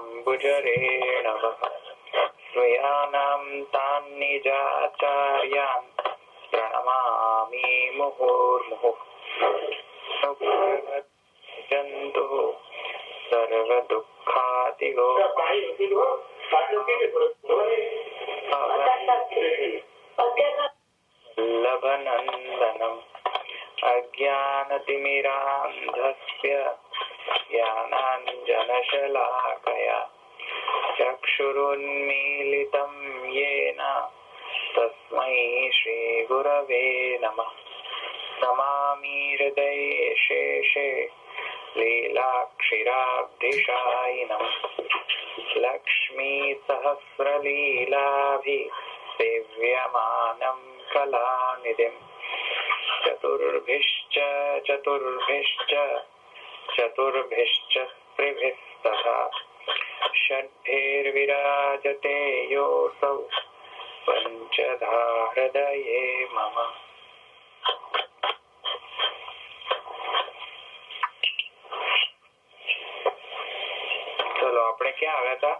पदाम्बुजरेणव स्वयानां तान् निजाचार्यान् प्रणमामि मुहुर्मुहुः जन्तुः सर्वदुःखातिगो लभनन्दनम् अज्ञानतिमिरान्धस्य ज्ञानाञ्जनशलाकया चक्षुरुन्मीलितं येन तस्मै श्रीगुरवे नमः। नमामि हृदये शेषे लीलाक्षीराब्धिशायिनम् लक्ष्मीसहस्रलीलाभिसेव्यमानं कलानिधिम् चतुर्भिश्च त्रिभिस्तथा षड्भिर्विराजते योऽसौ पञ्चधा हृदये मम। चलो આપણે ક્યાં આવ્યા હતા?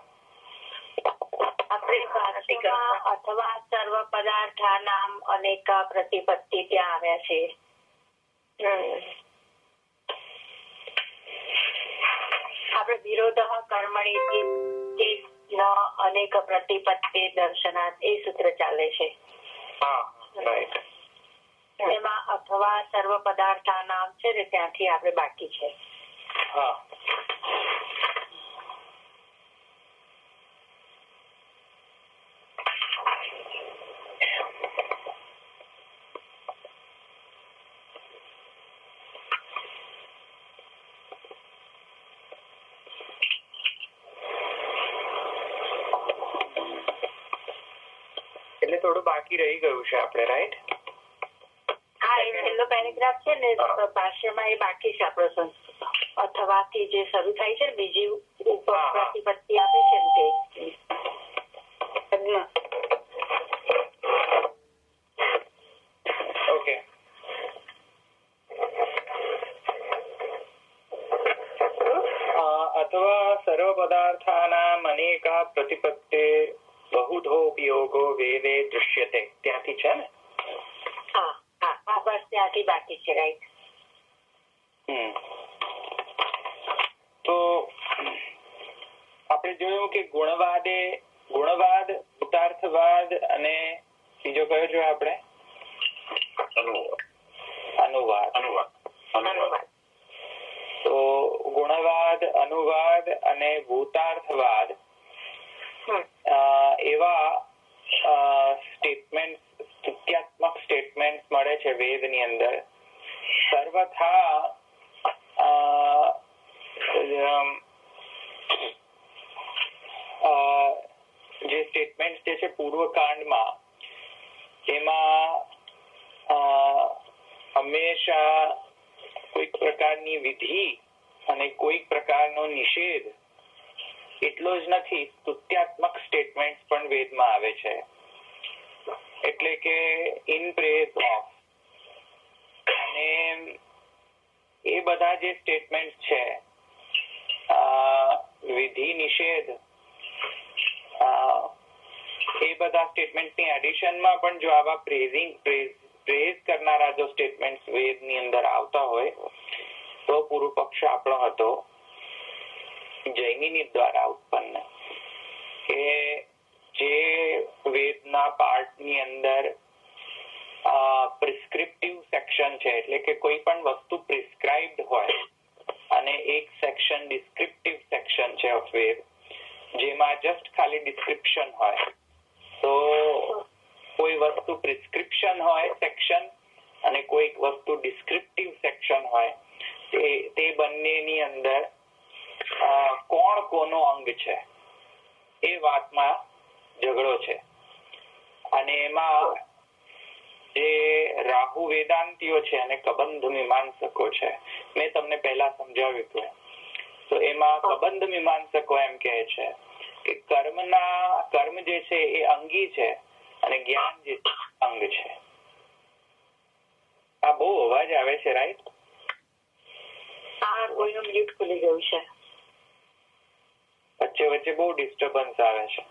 અથવા સર્વ પદાર્થાનામ અનેકા પ્રતિપત્તિ ત્યાં આવ્યા છે. આપણે વિરોધ કર્મણી અનેક પ્રતિપત્તિ દર્શનાર્થ એ સૂત્ર ચાલે છે. એમાં અથવા સર્વ પદાર્થાનામ છે ને ત્યાંથી આપણે બાકી છે. એટલે થોડું બાકી રહી ગયું છે આપણે, રાઈટ? હા, એ છેલ્લો પેરેગ્રાફ છે ને ભાષ્યમાં એ બાકી છે આપણો સંસ્કૃત અથવા થી જે શરૂ થાય છે ને બીજી ઉપર પ્રતિપત્તિ આપે છે ને તે. ઓકે. અથવા સર્વ પદાર્થાનામ અનેકા પ્રતિપત્તે બહુધોપયોગો વેદે દૃશ્યતે ત્યાંથી છે ને? હા, બસ ત્યાંથી બાકી છે, રાઈટ. તો આપણે જોયું કે ગુણવાદ, ઉતાર્થવાદ અને બીજો કયો જોયો આપણે? અનુવાદ. તો ગુણવાદ, અનુવાદ અને ભૂતાર્થવાદ એવા સ્ટેટમેન્ટ, સ્તુત્યાત્મક સ્ટેટમેન્ટ મળે છે વેદની અંદર. સર્વથા જે સ્ટેટમેન્ટ જે છે પૂર્વકાંડમાં એમાં હંમેશા કોઈક પ્રકારની વિધિ અને કોઈક પ્રકારનો નિષેધ એટલો જ નથી, સ્તુત્યાત્મક સ્ટેટમેન્ટ પણ વેદમાં આવે છે. એટલે કે ઇન પ્રેઝ ઓફ. અને એ બધા જે સ્ટેટમેન્ટ છે વિધિ નિષેધ એ બધા સ્ટેટમેન્ટની એડિશનમાં પણ જો આવા પ્રેઝ કરનારા જો સ્ટેટમેન્ટ વેદની અંદર આવતા હોય તો પૂર્વ પક્ષ આપણો હતો જૈમિની દ્વારા ઉત્પન્ન, કે જે વેદના પાર્ટની અંદર પ્રિસ્ક્રિપ્ટિવ સેક્શન છે, એટલે કે કોઈ પણ વસ્તુ પ્રિસ્ક્રાઇબ્ડ હોય અને એક સેક્શન ડિસ્ક્રિપ્ટિવ સેક્શન છે ઓફ વેદ, જેમાં જસ્ટ ખાલી ડિસ્ક્રિપ્શન હોય. તો કોઈ વસ્તુ પ્રિસ્ક્રિપ્શન હોય સેક્શન અને કોઈક વસ્તુ ડિસ્ક્રિપ્ટિવ સેક્શન હોય, તે બંનેની અંદર કોણ કોનો અંગ છે એ વાતમાં ઝઘડો છે. અને એમાં જે રાહુ વેદાંતિઓ છે અને કબંધ મીમાંસકો છે, મેં તમને પહેલા સમજાવ્યું હતું. તો એમાં કબંધ મીમાંસકો એમ કહે છે કે કર્મ જે છે એ અંગી છે અને જ્ઞાન જે અંગ છે. આ બહુ અવાજ આવે છે, રાઈટ? હા, કોઈનું મ્યુટ ખુલી ગયું છે. વચ્ચે વચ્ચે બહુ ડિસ્ટર્બન્સ આવે છે.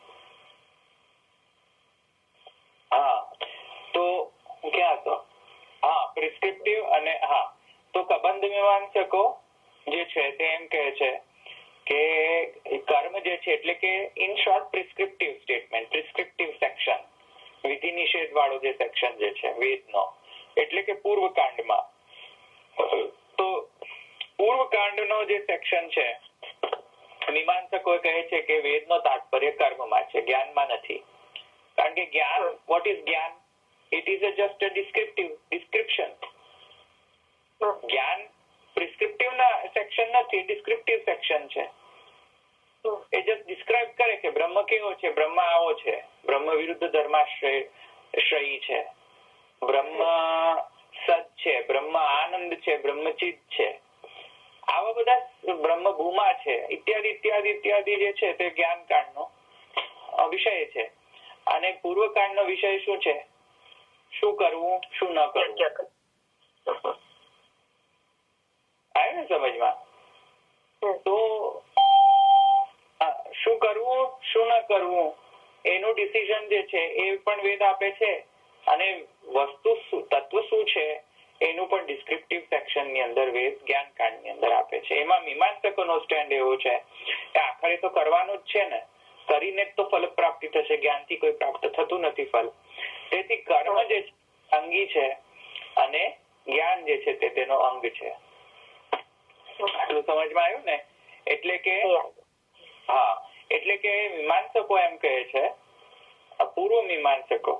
હા તો ક્યાં હતો? હા પ્રિસ્ક્રિપ્ટિવ અને હા તો કબંધ મીમાંસકો જે છે તે એમ કહે છે કે કર્મ જે છે એટલે કે in short prescriptive statement, prescriptive section, વિધિ નિષેધ વાળો જે સેક્શન જે છે વેદનો, એટલે કે પૂર્વકાંડમાં. તો પૂર્વકાંડનો જે સેક્શન છે મીમાંસકો કહે છે કે વેદનો તાત્પર્ય કર્મમાં છે, જ્ઞાનમાં નથી. કારણ કે જ્ઞાન, વોટ ઇઝ જ્ઞાન? It is just a description. જ્ઞાન પ્રિસ્ક્રિપ્ટિવ ના સેક્શન નથી, ડિસ્ક્રિપ્ટિવ સેક્શન છે. એ જસ્ટ ડિસ્ક્રાઇબ કરે કે બ્રહ્મ કેવો છે, બ્રહ્મ આવો છે, બ્રહ્મ વિરુદ્ધ ધર્માશ્રયી છે, બ્રહ્મ સત છે, બ્રહ્મ આનંદ છે, બ્રહ્મચિત છે, આવા બધા બ્રહ્મ ભૂમા છે, ઇત્યાદિ ઇત્યાદિ ઇત્યાદિ જે છે તે જ્ઞાનકાંડનો વિષય છે. અને પૂર્વકાંડનો વિષય શું છે? શું કરવું, શું ન કરવું. આવ્યું ને સમજમાં? તો શું કરવું, શું ન કરવું એનું ડિસિઝન જે છે એ પણ વેદ આપે છે, અને વસ્તુ તત્વ શું છે એનું પણ ડિસ્ક્રિપ્ટિવ સેક્શન ની અંદર વેદ જ્ઞાનકાંડ ની અંદર આપે છે. એમાં મીમાંસકોનો સ્ટેન્ડ એવો છે કે આખરે તો કરવાનું જ છે ને, કરીને જ તો ફલ પ્રાપ્તિ થશે, જ્ઞાનથી કોઈ પ્રાપ્ત થતું નથી ફલ. તેથી કર્મ જે અંગી છે અને જ્ઞાન જે છે તે તેનો અંગ છે. આટલું સમજમાં આવ્યું ને? એટલે કે હા, એટલે કે મીમાંસકો એમ કહે છે, પૂર્વ મીમાંસકો,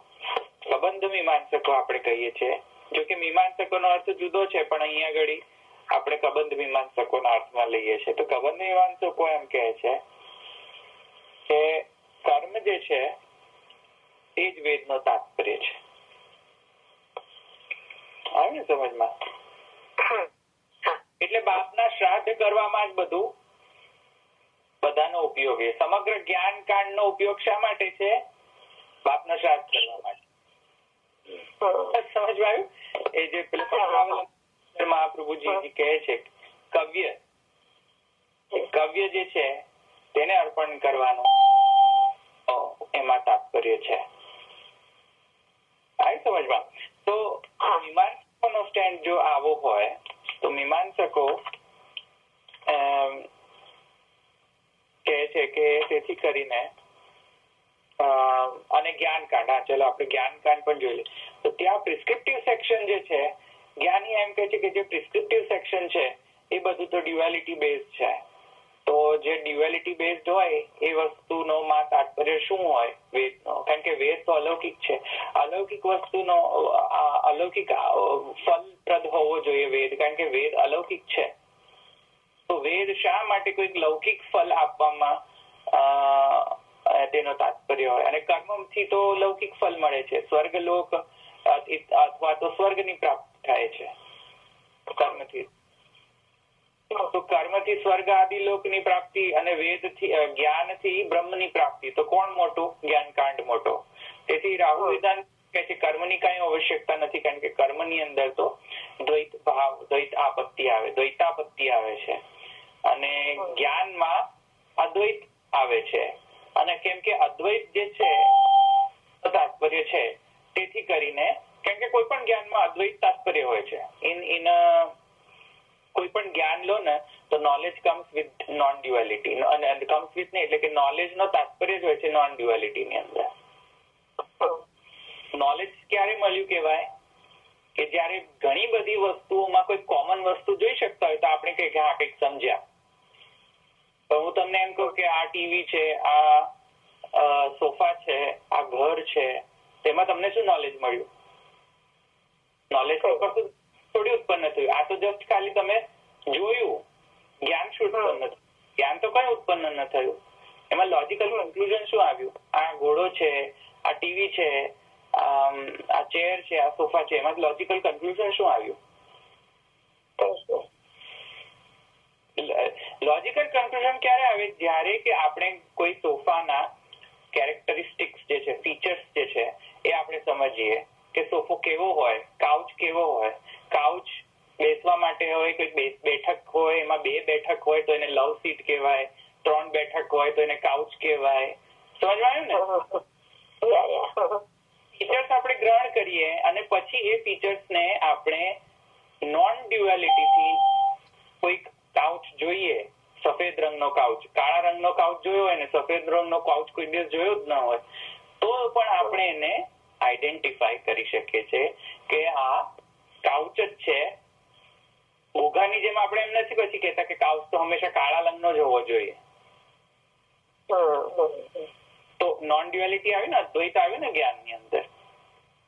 કબંધ મીમાંસકો આપણે કહીએ છીએ. જો કે મીમાંસકો નો અર્થ જુદો છે, પણ અહીંયા આગળ આપણે કબંધ મીમાંસકો ના અર્થમાં લઈએ છીએ. તો કબંધ મીમાંસકો એમ કહે છે કે કર્મ જે છે એ જ વેદનો તાત્પર્ય છે. આવે ને સમજમાં? એટલે બાપના શ્રાદ્ધ કરવામાં જ બધું બધાનો ઉપયોગ છે. સમગ્ર જ્ઞાન કાંડ નો ઉપયોગ શા માટે છે? બાપના શ્રાદ્ધ કરવા માટે. સમજમાં આવ્યું? એ જે પેલા મહાપ્રભુજી કહે છે કવ્ય જે છે તેને અર્પણ કરવાનું એમાં તાત્પર્ય છે. આવી સમજમાં? તો મીમાંસકો નો સ્ટેન્ડ જો આવો હોય તો મીમાંસકો કહે છે કે તેથી કરીને અને જ્ઞાનકાંડ, હા ચલો આપણે જ્ઞાનકાંડ પણ જોઈ લઈએ. તો ત્યાં પ્રિસ્ક્રિપ્ટિવ સેક્શન જે છે, જ્ઞાની એમ કહે છે કે જે પ્રિસ્ક્રિપ્ટિવ સેક્શન છે એ બધું તો ડ્યુઆલિટી બેઝડ છે. તો જે ડ્યુઆલિટી બેઝડ હોય એ વસ્તુનો માં તાત્પર્ય શું હોય વેદનો? કારણ કે વેદ તો અલૌકિક છે. અલૌકિક વસ્તુનો અલૌકિક ફલપ્રદ હોવો જોઈએ વેદ, કારણ કે વેદ અલૌકિક છે. તો વેદ શા માટે કોઈક લૌકિક ફલ આપવામાં તેનો તાત્પર્ય હોય? અને કર્મથી તો લૌકિક ફલ મળે છે, સ્વર્ગલોક અથવા તો સ્વર્ગની પ્રાપ્તિ થાય છે કર્મથી. તો કર્મથી સ્વર્ગ આદિ લોકની પ્રાપ્તિ અને વેદથી જ્ઞાનથી બ્રહ્મની પ્રાપ્તિ. તો કોણ મોટું? જ્ઞાનકાંડ મોટો. તેથી રાહુ વેદાંત કહે છે કર્મની કઈ આવશ્યકતા નથી, કારણ કે કર્મની અંદર તો દ્વૈત ભાવ, દ્વૈત આપત્તિ આવે, દ્વૈતાપત્તિ આવે છે, અને જ્ઞાનમાં અદ્વૈત આવે છે. અને કેમ કે અદ્વૈત જે છે તાત્પર્ય છે, તેથી કરીને કેમ કે કોઈ પણ જ્ઞાનમાં અદ્વૈત તાત્પર્ય હોય છે. ઇન કોઈ પણ જ્ઞાન લો ને તો knowledge comes with non duality, અને કમ્સ વિથ ને એટલે કે નોલેજ નો તાત્પર્ય જ હોય છે નોન ડ્યુઆલિટી ની અંદર. નોલેજ ક્યારે મળ્યું કહેવાય? કે જ્યારે ઘણી બધી વસ્તુઓમાં કોઈ કોમન વસ્તુ જોઈ શકતા હોય તો આપણે કહીએ કે હા કંઈક સમજ્યા. તો હું તમને એમ કહું કે આ ટીવી છે, આ સોફા છે, આ ઘર છે, તેમાં તમને શું નોલેજ મળ્યું? નોલેજ તો કશું થોડી ઉત્પન્ન થયું. આ તો જસ્ટ ખાલી તમે જોયું, જ્ઞાન શું ઉત્પન્ન થયું? જ્ઞાન તો કઈ ઉત્પન્ન ન થયું. એમાં લોજિકલ કન્ક્લુઝન શું આવ્યું? આ ઘોડો છે, આ ટીવી છે, આ ચેર છે, આ સોફા છે, એમાં લોજિકલ કન્ક્લુઝન શું આવ્યું? લોજિકલ કન્ક્લુઝન ક્યારે આવે? જ્યારે કે આપણે કોઈ સોફાના કેરેક્ટરિસ્ટિક્સ જે છે, ફીચર્સ જે છે એ આપણે સમજીએ કે સોફો કેવો હોય, કાઉચ કેવો હોય. કાઉચ બેસવા માટે હોય, કોઈ બેઠક હોય, એમાં બે બેઠક હોય તો એને લવ સીટ કહેવાય. 3 બેઠક હોય તો એને કાઉચ કહેવાય. સમજમાં આવ્યું ને? ફીચર્સ આપણે ગ્રહણ કરીએ અને પછી એ ફીચર્સને આપણે નોન ડ્યુઆલિટી થી કોઈ કાઉચ જોઈએ, સફેદ રંગનો કાઉચ, કાળા રંગનો કાઉચ જોયો હોય ને સફેદ રંગનો કાઉચ કોઈ દિવસ જોયો જ ન હોય તો પણ આપણે એને આઈડેન્ટિફાઈ કરી શકીએ છીએ કે આ કાઉચ જ છે. ઘોઘાની જેમ આપણે એમ નથી પછી કહેતા કે કાઉચ તો હંમેશા કાળા રંગનો જ હોવો જોઈએ. તો નોન ડ્યુઆલિટી આવે ને, અદ્વૈત આવે ને જ્ઞાનની અંદર.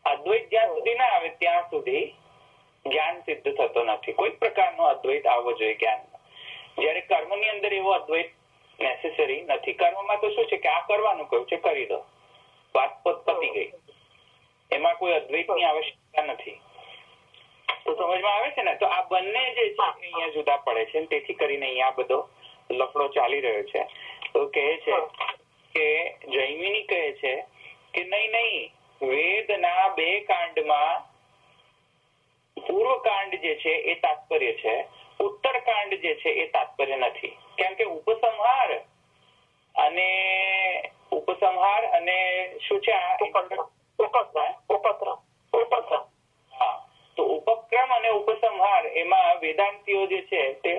અદ્વૈત જ્યાં સુધી ના આવે ત્યાં સુધી જ્ઞાન સિદ્ધ થતો નથી. કોઈ પ્રકારનો અદ્વૈત આવવો જોઈએ જ્ઞાનમાં. જ્યારે કર્મની અંદર એવો અદ્વૈત નેસેસરી નથી. કર્મમાં તો શું છે કે આ કરવાનું કહ્યું છે કરી દો, વાત પતી ગઈ. એમાં કોઈ અદ્વૈતની આવશ્યકતા નથી. તો સમજમાં આવે છે ને? તો આ બંને જે છે અહીંયા જુદા પડે છે. તેથી કરીને અહીંયા બધો લફડો ચાલી રહ્યો છે. તો કહે છે કે જૈમિની કહે છે કે નહીં, વેદના 2 કાંડમાં પૂર્વકાંડ જે છે એ તાત્પર્ય છે, ઉત્તરકાંડ જે છે એ તાત્પર્ય નથી. કેમ કે ઉપસંહાર અને શું છે તો ઉપક્રમ અને ઉપસંહાર એમાં વેદાંતિઓ જે છે તે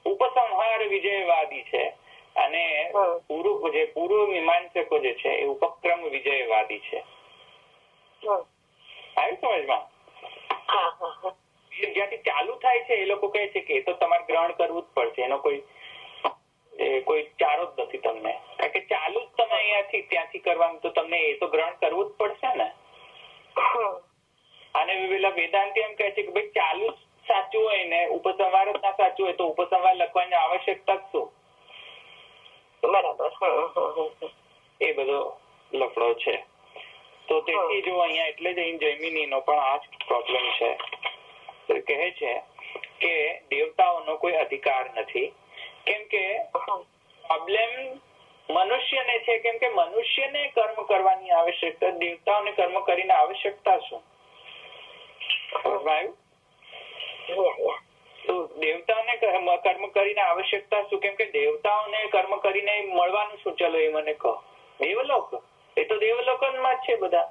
ઉપસંહાર વિજયવાદી છે અને પૂર્વ મીમાંસકો જે છે એ ઉપક્રમ વિજયવાદી છે. આવ્યું સમજમાં? જ્યાંથી ચાલુ થાય છે એ લોકો કહે છે કે એ તો તમારે ગ્રહણ કરવું જ પડશે, એનો કોઈ ચારો જ નથી તમને. કારણ કે ચાલુ જ તમે અહીંયાથી ત્યાંથી કરવાનું તો તમને એ તો ગ્રહણ કરવું જ પડશે ને. અને પેલા વેદાંતિ એમ કહે છે કે ભાઈ ચાલુ જ સાચું હોય ને ઉપસંહાર જ ના સાચું હોય તો ઉપસંહાર લખવાની આવશ્યકતા જ શું? બરાબર. એ બધો લફડો છે. તો તેથી જો અહીંયા એટલે જ જૈમિનીનો પણ આ જ પ્રોબ્લેમ છે. તો કહે છે કે દેવતાઓનો કોઈ અધિકાર નથી. કેમ કે પ્રોબ્લેમ મનુષ્યને છે. કેમ કે મનુષ્યને કર્મ કરવાની આવશ્યકતા, દેવતાઓને કર્મ કરીને આવશ્યકતા શું? તો દેવતાઓને કર્મ કરીને આવશ્યકતા શું? કેમ કે દેવતાઓને કર્મ કરીને મળવાનું શું? ચલો એ મને કહો. દેવલોક. એ તો દેવલોકમાં જ છે બધા.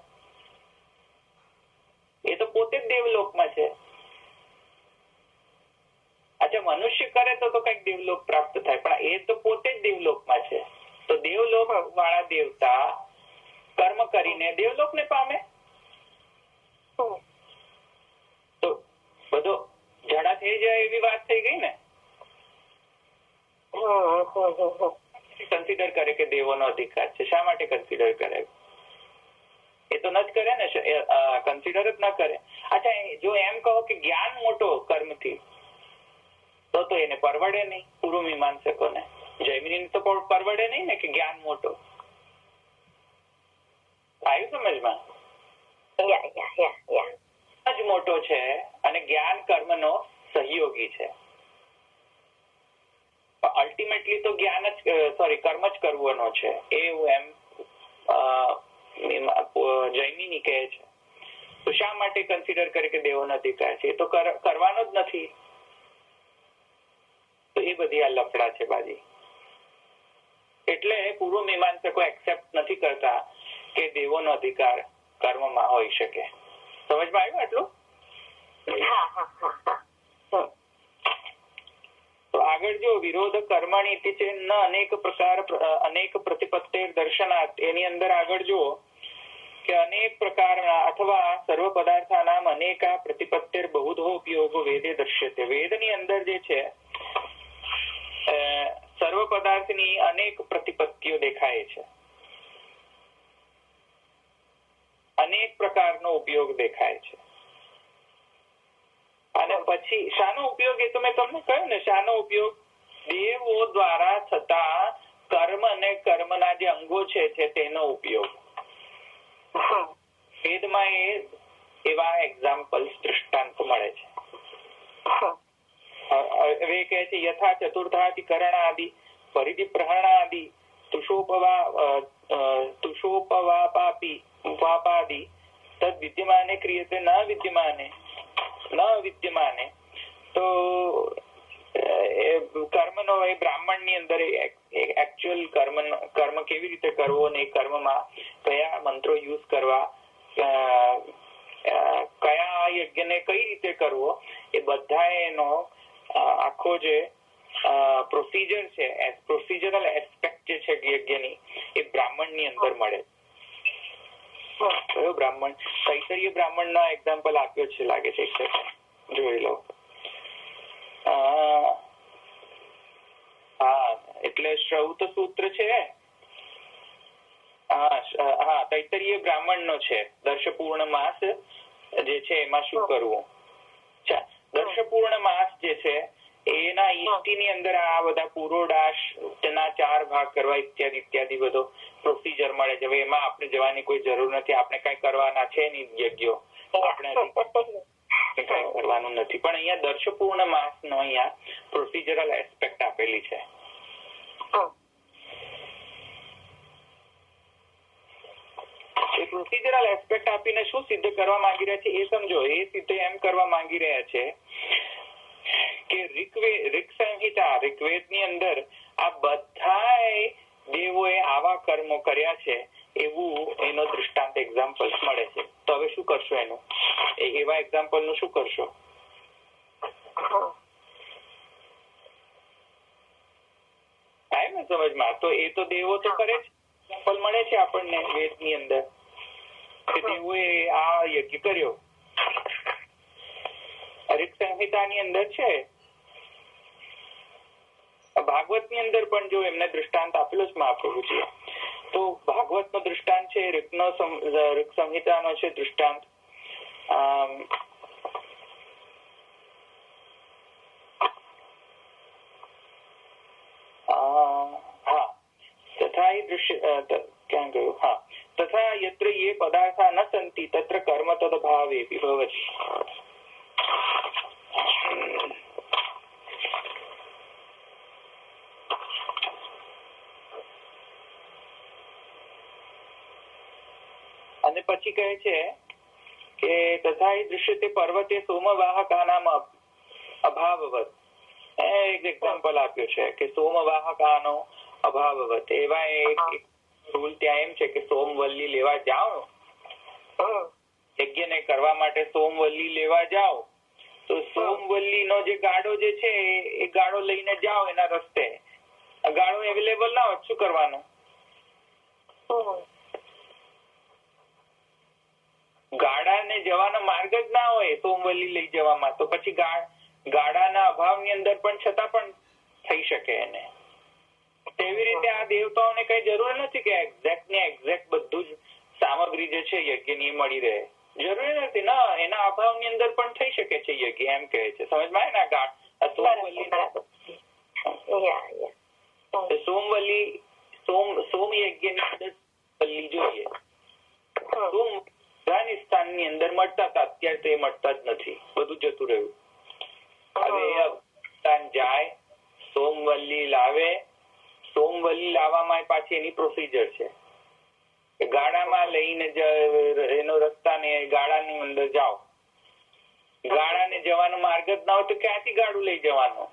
એ તો પોતે જ દેવલોકમાં છે. અચ્છા, મનુષ્ય કરે તો કઈક દેવલોક પ્રાપ્ત થાય, પણ એ તો પોતે જ દેવલોકમાં છે. તો દેવલોક વાળા દેવતા કર્મ કરીને દેવલોકને પામે. તો બધો ઝાડા થઈ જાય એવી વાત થઈ ગઈ ને. કન્સિડર કરે કે દેવોનો અધિકાર છે. શા માટે કન્સિડર કરે? એ તો ન જ કરે ને, કન્સિડર જ ના કરે. અચ્છા, જો એમ કહો કે જ્ઞાન મોટો કર્મથી તો એને પરવડે નહીં. પૂર્વ મીમાંસકોને, જૈમિનીને તો પરવડે નહીં ને કે જ્ઞાન મોટો. આવ્યું સમજમાં? જ મોટો છે અને જ્ઞાન કર્મનો સહયોગી છે. અલ્ટિમેટલી તો કર્મ જ કરવાનો છે એવું એમ જૈમિની કહે છે. તો શા માટે કન્સિડર કરે કે દેવોનો અધિકાર છે? એ તો કરવાનો જ નથી. તો એ બધી આ લફડા છે બાજી. એટલે પૂર્વ મીમાંસકો એક્સેપ્ટ નથી કરતા કે દેવોનો અધિકાર કર્મમાં હોઈ શકે. સમજમાં આવ્યું આટલું? તો આગળ જો વિરોધ કર્મણી ઇતિ ચેન્ન અનેક પ્રકાર અનેક પ્રતિપત્તિર દર્શનાર્થ, એની અંદર આગળ જુઓ કે અનેક પ્રકારના અથવા સર્વ પદાર્થાનામ અનેકા પ્રતિપત્તિર બહુધો ઉપયોગો વેદે દર્શ્યતે. વેદની અંદર જે છે સર્વ પદાર્થની અનેક પ્રતિપત્તિઓ દેખાય છે, અનેક પ્રકારનો ઉપયોગ દેખાય છે. અને પછી શાનો ઉપયોગ? એ તો મેં તમને કહ્યું ને, શાનો ઉપયોગ? દેવો દ્વારા થતા કર્મ અને કર્મના જે અંગો છે તેનો ઉપયોગ. વેદમાં એવા એક્ઝામ્પલ્સ દૃષ્ટાંત મળે છે. હવે કહે છે યથા ચતુર્થાધિકરણાદિ પરિધિ પ્રહરણાદિ તુષોપવાપાદિ તદ વિદ્યમાને ક્રિયતે ન વિદ્યમાને. તો કર્મનો એ બ્રાહ્મણની અંદર એકચ્યુઅલ કર્મ કેવી રીતે કરવો અને એ કર્મમાં કયા મંત્રો યુઝ કરવા, કયા યજ્ઞને કઈ રીતે કરવો, એ બધા એનો આખો જે પ્રોસિજર છે, પ્રોસિજરલ એસ્પેક્ટ જે છે યજ્ઞની, એ બ્રાહ્મણની અંદર મળે. કયો બ્રાહ્મણ? તૈતરીય બ્રાહ્મણ નો એક્ઝામ્પલ આપ્યો છે લાગે છે, જોઈ લો. હા, એટલે શ્રૌત સૂત્ર છે. હા, તૈતરીય બ્રાહ્મણ નો છે. દર્શપૂર્ણ માસ જે છે એમાં શું કરવું. દર્શપૂર્ણ માસ જે છે એના ઈષ્ટિની અંદર આ બધા પુરોડાશ ના 4 ભાગ કરવા ઇત્યાદિ ઇત્યાદિ બધો પ્રોસિજર મળે છે. એમાં આપણે જવાની કોઈ જરૂર નથી, આપણે કઈ કરવાના છે નહીં યજ્ઞો, આપણે કઈ કરવાનું નથી. પણ અહીંયા દર્શપૂર્ણ માસ નો અહીંયા પ્રોસિજરલ એસ્પેક્ટ આપેલી છે. એ પ્રોસિજરલ એસ્પેક્ટ આપીને શું સિદ્ધ કરવા માંગી રહ્યા છે એ સમજો. એ સિદ્ધ એમ કરવા માંગી રહ્યા છે કે ઋગ સંહિતા, ઋગ્વેદની અંદર આ બધા દેવોએ આવા કર્મો કર્યા છે એવું એનો દૃષ્ટાંત એક્ઝામ્પલ મળે છે. તો હવે શું કરશો એનું? એવા એક્ઝામ્પલ નું શું કરશો? થાય ને સમજમાં? તો એ તો દેવો તો કરે છે, એક્ઝામ્પલ મળે છે આપણને વેદની અંદર કે દેવોએ આ યજ્ઞ કર્યો. ઋગ સંહિતાની અંદર છે, ભાગવત ની અંદર પણ જો એમને દૃષ્ટાંત આપેલો છે મહાપ્રભુજીએ, તો ભાગવત નો દૃષ્ટાંત છે, ઋગ સંહિતા નો છે દૃષ્ટાંત. તથા ક્યાં ગયું? હા, તથા યત્ર યે પદાર્થા ન સંતિ તત્ર કર્મ તદભાવેપી ભવતિ. અને પછી કહે છે કે તથા દૃશ્યતે પર્વતે સોમવાહકાનામ અભાવવત. એક એક્ઝામ્પલ આપ્યો છે કે સોમવાહકાનો અભાવવત. એવા એક રૂલ ત્યાં એમ છે કે સોમવલ્લી લેવા જાઓ, યજ્ઞને કરવા માટે સોમવલ્લી લેવા જાઓ, તો સોમવલ્લી નો જે ગાડો જે છે એ ગાડો લઈને જાઓ એના રસ્તે. ગાડો અવેલેબલ ના હોય શું કરવાનું? ગાડાને જવાનો માર્ગ જ ના હોય સોમવલ્લી લઈ જવામાં, તો પછી ગાડાના અભાવની અંદર પણ છતાં પણ થઈ શકે એને. તેવી રીતે આ દેવતાઓને કઈ જરૂર નથી કે એક્ઝેક્ટ ને એક્ઝેક્ટ બધું જ સામગ્રી જે છે યજ્ઞની મળી રહે, જરૂરી નથી ના. એના અભાવની અંદર પણ થઈ શકે છે યજ્ઞ, એમ કહે છે. સમજમાં આવે ને? સોમવલ્લી સોમ યજ્ઞની અંદર વલ્લી જોઈએ. સોમ અફઘાનિસ્તાન ની અંદર મળતા હતા, અત્યારે તો એ મળતા જ નથી, બધું જતું રહ્યું. હવે અફઘાનિસ્તાન જાય, સોમવલ્લી લાવે. સોમવલ્લી લાવવામાં પાછી એની પ્રોસિજર છે. ગાડામાં લઈને એનો રસ્તા ને ગાડાની અંદર જાઓ. ગાડાને જવાનો માર્ગ જ ના હોય તો ક્યાંથી ગાડું લઈ જવાનું?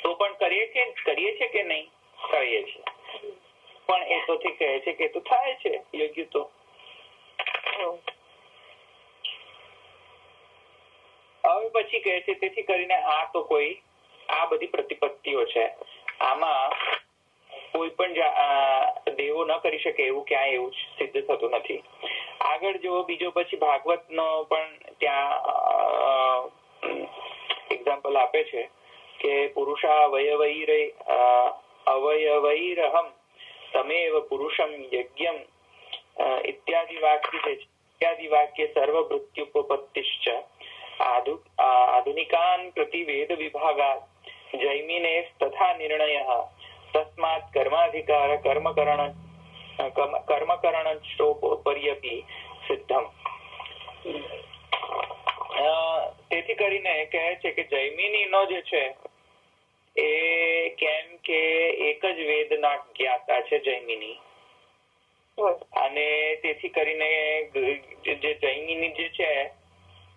તો પણ કરીએ છે કે નહીં? કરીએ છીએ. પણ એ તો કહે છે કે તો થાય છે યોગ્ય. તો હવે પછી કહે છે તેથી કરીને આ તો કોઈ આ બધી પ્રતિપત્તિઓ છે, આમાં કોઈ પણ દેવો ન કરી શકે એવું ક્યાંય એવું સિદ્ધ થતું નથી. આગળ જો બીજો પછી ભાગવત નો પણ ત્યાં એક્ઝામ્પલ આપે છે કે પુરુષા અવયવૈરહમ તમેવ પુરુષમ યજ્ઞમ ઇત્યાદિ વાક્ય સર્વભૃત્યુપપત્તિશ્ચ આધુનિકાન પ્રતિ વેદ વિભાગાત જૈમિને તથા નિર્ણયઃ તસ્માત કર્માધિકાર કર્મકરણ પર્યપી સિદ્ધમ. તેથી કરીને કહે છે કે જૈમિની નો જે છે એ કેમ કે એક જ વેદના જ્ઞાતા છે જૈમિની, અને તેથી કરીને જે જૈમિની જે છે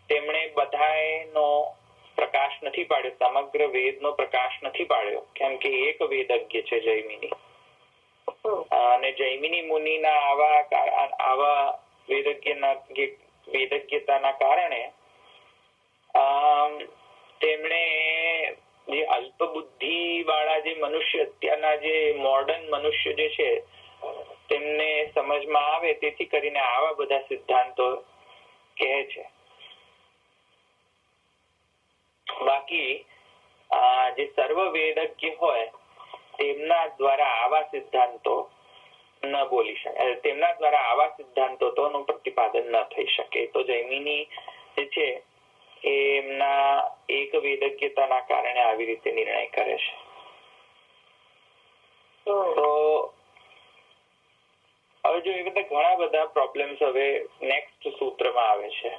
તેમણે બધાયનો પ્રકાશ નથી પાડ્યો, સમગ્ર વેદનો પ્રકાશ નથી પાડ્યો, કેમ કે એક વેદજ્ઞ છે જૈમિની, અને જૈમિની મુનિના આવા વેદજ્ઞતાના કારણે તેમણે જે અલ્પ બુદ્ધિ વાળા જે મનુષ્ય, અત્યારના જે મોડર્ન મનુષ્ય જે છે તેમને સમજમાં આવે, તેથી કરીને આવા બધા સિદ્ધાંતો કહે છે. બાકી જે સર્વ વેદજ્ઞ હોય તેમના દ્વારા આવા સિદ્ધાંતો ન બોલી શકે, તેમના દ્વારા આવા સિદ્ધાંતો તો નું પ્રતિપાદન ન થઈ શકે. તો જૈમિની જે છે એમના એક વેદજ્ઞતાના કારણે આવી રીતે નિર્ણય કરે છે. તો હવે જો એ બધા ઘણા બધા પ્રોબ્લેમ્સ હવે નેક્સ્ટ સૂત્રમાં આવે છે.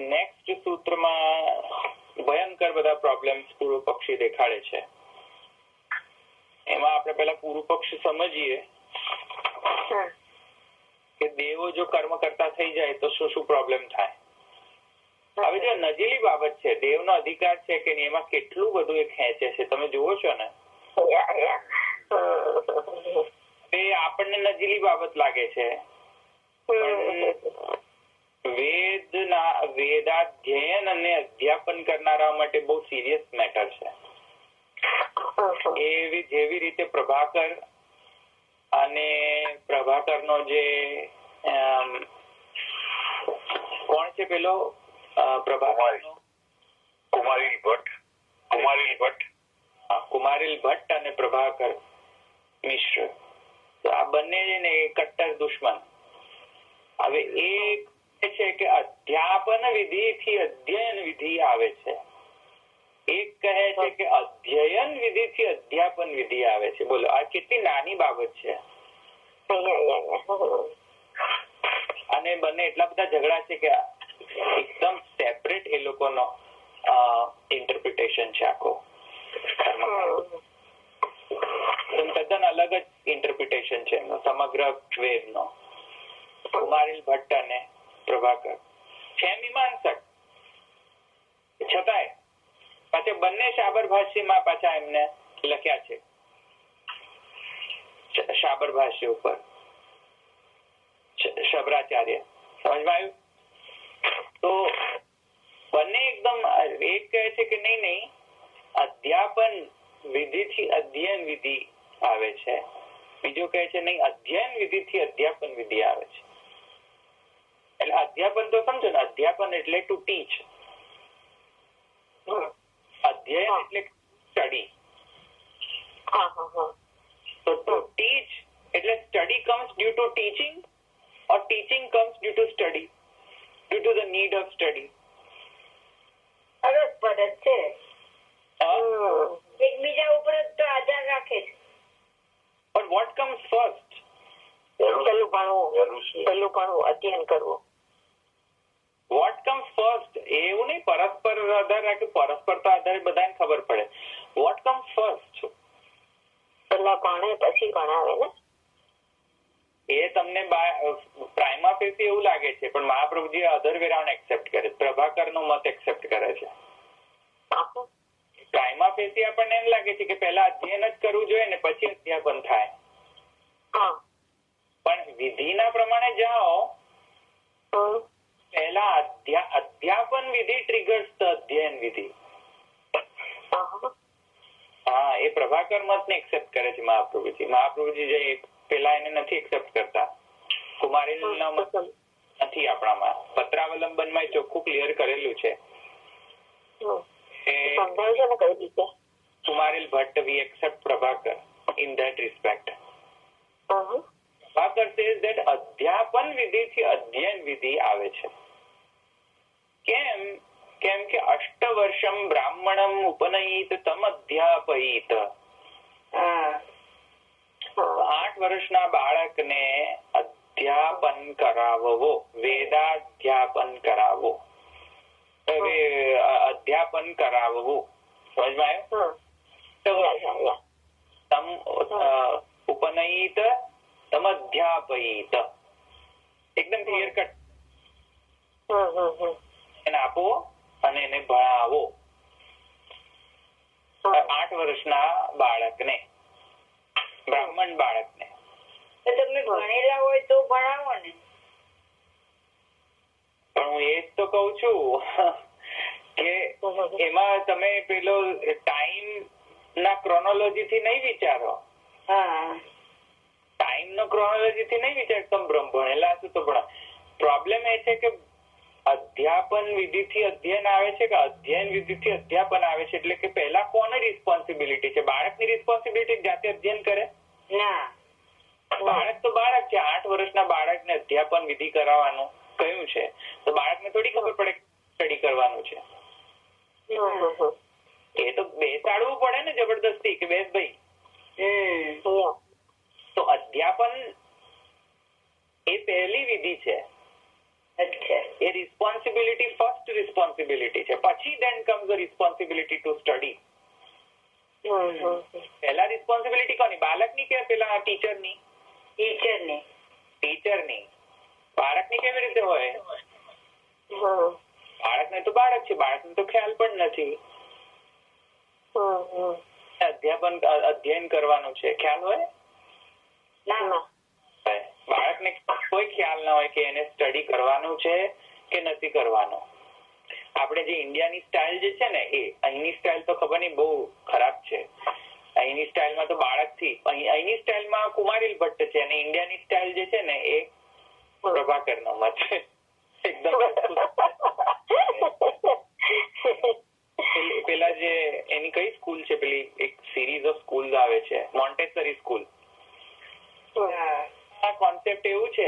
નેક્સ્ટ સૂત્રમાં ભયંકર બધા પ્રોબ્લેમ્સ પૂર્વ પક્ષી દેખાડે છે. એમાં આપણે પેલા પૂર્વ પક્ષી સમજીએ કે દેવો જો કર્મ કરતા થઈ જાય તો શું શું પ્રોબ્લેમ થાય. હવે જો નજીલી બાબત છે, દેવનો અધિકાર છે કે એમાં કેટલું બધું એ ખેંચે છે, તમે જુઓ છો ને. એ આપણને નજીલી બાબત લાગે છે, વેદાધ્યયન અને અધ્યાપન કરનારા માટે બહુ સિરિયસ મેટર છે. એવી જેવી રીતે પ્રભાકર અને પ્રભાકરનો જે કોણ છે પેલો પ્રભાકરનો કુમારીલ ભટ્ટ અને પ્રભાકર મિશ્ર, તો આ બંને ને કટ્ટર દુશ્મન. હવે એ છે કે અધ્યાપન વિધિ થી અધ્યયન વિધિ આવે છે, એક કહે છે કે અધ્યયન વિધિ થી અધ્યાપન વિધિ આવે છે. બોલો આ કેટલી નાની બાબત છે. અને બંને એટલા બધા ઝઘડા છે કે એકદમ સેપરેટ એ લોકોનો ઇન્ટરપ્રિટેશન છે. આખો તદ્દન અલગ જ ઇન્ટરપ્રિટેશન છે એમનો, સમગ્ર વેદનો. કુમારીલ ભટ્ટ અને પ્રભાકર છે મીમાંસક, છતાંય પાછા બંને શાબર ભાષ્યમાં પાછા એમને લખ્યા છે, શાબર ભાષ્ય ઉપર શબરાચાર્ય. સમજમાં આવ્યું? તો બંને એકદમ, એક કહે છે કે નહીં અધ્યાપન વિધિ થી અધ્યયન વિધિ આવે છે, બીજો કહે છે નહીં અધ્યયન વિધિ થી અધ્યાપન વિધિ આવે છે. એટલે અધ્યાપન તો સમજો ને, અધ્યાપન એટલે ટુ ટીચ, અધ્યયન એટલે સ્ટડી. તો ટુ ટીચ એટલે study comes due to teaching, or teaching comes due to study, due to the need of study. અરસ પડત છે, એકબીજા ઉપર તો આધાર રાખે છે. But what comes first? પેલું ભણવું, અધ્યયન કરવું. What comes first? એવું નહીં પરસ્પર આધાર રાખે, પરસ્પર તો આધારે બધાને ખબર પડે. What comes first? પેલા ભણે પછી ભણાવે ને. એ તમને પ્રાઇમા ફેસી એવું લાગે છે, પણ મહાપ્રભુજી અધર વે રાઉન્ડ એક્સેપ્ટ કરે, પ્રભાકર નો મત એક્સેપ્ટ કરે છે. પ્રાઇમા ફેસી આપણને એમ લાગે છે કે પહેલા અધ્યયન જ કરવું જોઈએ ને પછી અધ્યાપન થાય, પણ વિધિના પ્રમાણે જાઓ પહેલા અધ્યાપન વિધિ ટ્રિગર્સ ધ અધ્યયન વિધિ. હા, એ પ્રભાકર મત ને એક્સેપ્ટ કરે છે મહાપ્રભુજી. મહાપ્રભુજી જે પેલા એને નથી એક્સેપ્ટ કરતા, કુમારીલ નથી આપણામાં, પત્રાવલંબનમાં ચોખ્ખું ક્લિયર કરેલું છે. કુમારીલ Bhatt we accept Prabhakar in that respect. Prabhakar says that અધ્યાપન વિધિ થી અધ્યયન વિધિ આવે છે. કેમ કે અષ્ટવર્ષમ બ્રાહ્મણમ ઉપનયિત તમ અધ્યાપયિત. 8 વર્ષના બાળકને અધ્યાપન કરાવવો, વેદાધ્યાપન કરાવવો, અધ્યાપન કરાવવું. સમજમાં આવ્યું? તમ ઉપનયિત તમ અધ્યાપયિત, એકદમ ક્લિયર કટ. આપો અને એને ભણાવો 8 વર્ષના બાળકને, બ્રાહ્મણ બાળકને. તમે ભણેલા હોય તો ભણાવો ને. પણ હું એ જ તો કઉ છું કે એમાં તમે પેલો ટાઈમ ના ક્રોનોલોજી થી નહીં વિચારો. ટાઈમ નો ક્રોનોલોજી થી નહીં વિચાર. તમે ભણેલા હશો તો ભણા. પ્રોબ્લેમ એ છે કે અધ્યાપન વિધિથી અધ્યયન આવે છે કે અધ્યયન વિધિથી અધ્યાપન આવે છે. એટલે કે પહેલા કોની રિસ્પોન્સિબિલિટી છે? બાળકની રિસ્પોન્સિબિલિટી જાતે અધ્યયન કરે ના. બાળક તો બાળક છે. 8 વર્ષના બાળકને અધ્યાપન વિધિ કરાવવાનું કયું છે તો બાળકને થોડી ખબર પડે સ્ટડી કરવાનું છે. એ તો બેસાડવું પડે ને જબરદસ્તી કે બેસ ભાઈ. તો અધ્યાપન એ પહેલી વિધિ છે. એ રિસ્પોન્સિબિલિટી ફર્સ્ટ રિસ્પોન્સિબિલિટી છે. પછી then comes the responsibility to study. પહેલા રિસ્પોન્સિબિલિટી કોની? બાળકની કે પેલા ટીચરની? ટીચરની. બાળકની કેવી રીતે હોય? બાળકને તો બાળક છે, બાળકને તો ખ્યાલ પણ નથી. અધ્યયન કરવાનું છે, ખ્યાલ હોય? બાળકને કોઈ ખ્યાલ ના હોય કે એને સ્ટડી કરવાનું છે કે નથી કરવાનું. આપણે જે ઇન્ડિયાની સ્ટાઇલ જે છે ને એ અહીંની સ્ટાઇલ તો ખબર નહીં બહુ ખરાબ છે. અહીંની સ્ટાઇલમાં તો બાળકથી અહીંની સ્ટાઇલમાં કુમારીલ ભટ્ટ છે અને ઇન્ડિયાની સ્ટાઇલ જે છે ને એ પ્રભાકરનો મત છે. એકદમ પેલા જે એની કઈ સ્કૂલ છે પેલી એક સિરીઝ ઓફ સ્કૂલ આવે છે મોન્ટેસરી સ્કૂલ. આ કોન્સેપ્ટ એવું છે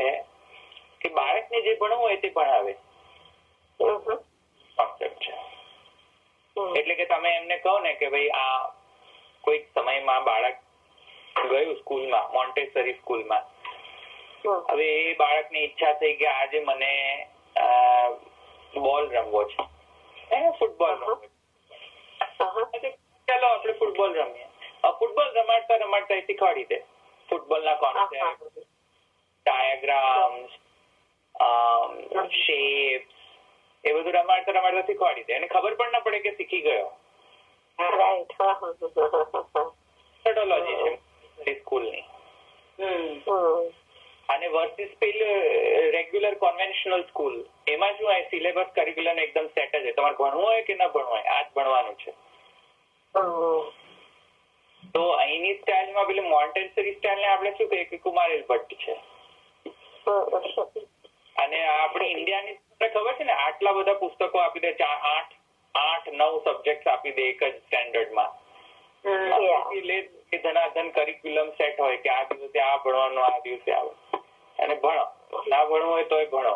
કે બાળકને જે ભણવું હોય તે ભણાવે કોન્સેપ્ટ છે. એટલે કે તમે એમને કહો ને કે ભાઈ આ કોઈક સમયમાં બાળક ગયું સ્કૂલમાં મોન્ટેસરી સ્કૂલમાં. હવે એ બાળકની ઈચ્છા થઈ કે આજે મને બોલ રમવો છે, ફૂટબોલ રમવો છે. ચાલો આપણે ફૂટબોલ રમીએ. ફૂટબોલ રમાડતા રમાડતા શીખવાડી દે ફૂટબોલના કોન્સેપ્ટ, ડાયાગ્રામ્સ, શેપ્સ, એ બધું રમાડતા રમાડતા શીખવાડી દે. એને ખબર પણ ના પડે કે શીખી ગયો. મેથોડોલોજી છે સ્કૂલની. અને વર્સિસ પેલું રેગ્યુલર કોન્વેન્શનલ સ્કૂલ એમાં શું હોય સિલેબસ કરિક્યુલમ એકદમ સેટ જ છે. તમારે ભણવું હોય કે ના ભણવું હોય આ જ ભણવાનું છે. તો અહીંની સ્ટાઇલમાં પેલું મોન્ટેસરી સ્ટાઇલને આપણે શું કહીએ કે કુમારીલ ભટ્ટ છે. અને આપણી ઇન્ડિયાની ખબર છે ને આટલા બધા પુસ્તકો આપી દે, 8-9 સબ્જેક્ટ આપી દે એક જ સ્ટેન્ડર્ડમાં. ધનાધન કરિક્યુલમ સેટ હોય કે આ દિવસે આ ભણવાનું, આ દિવસે આ, અને ભણો. ના ભણવું હોય તોય ભણો.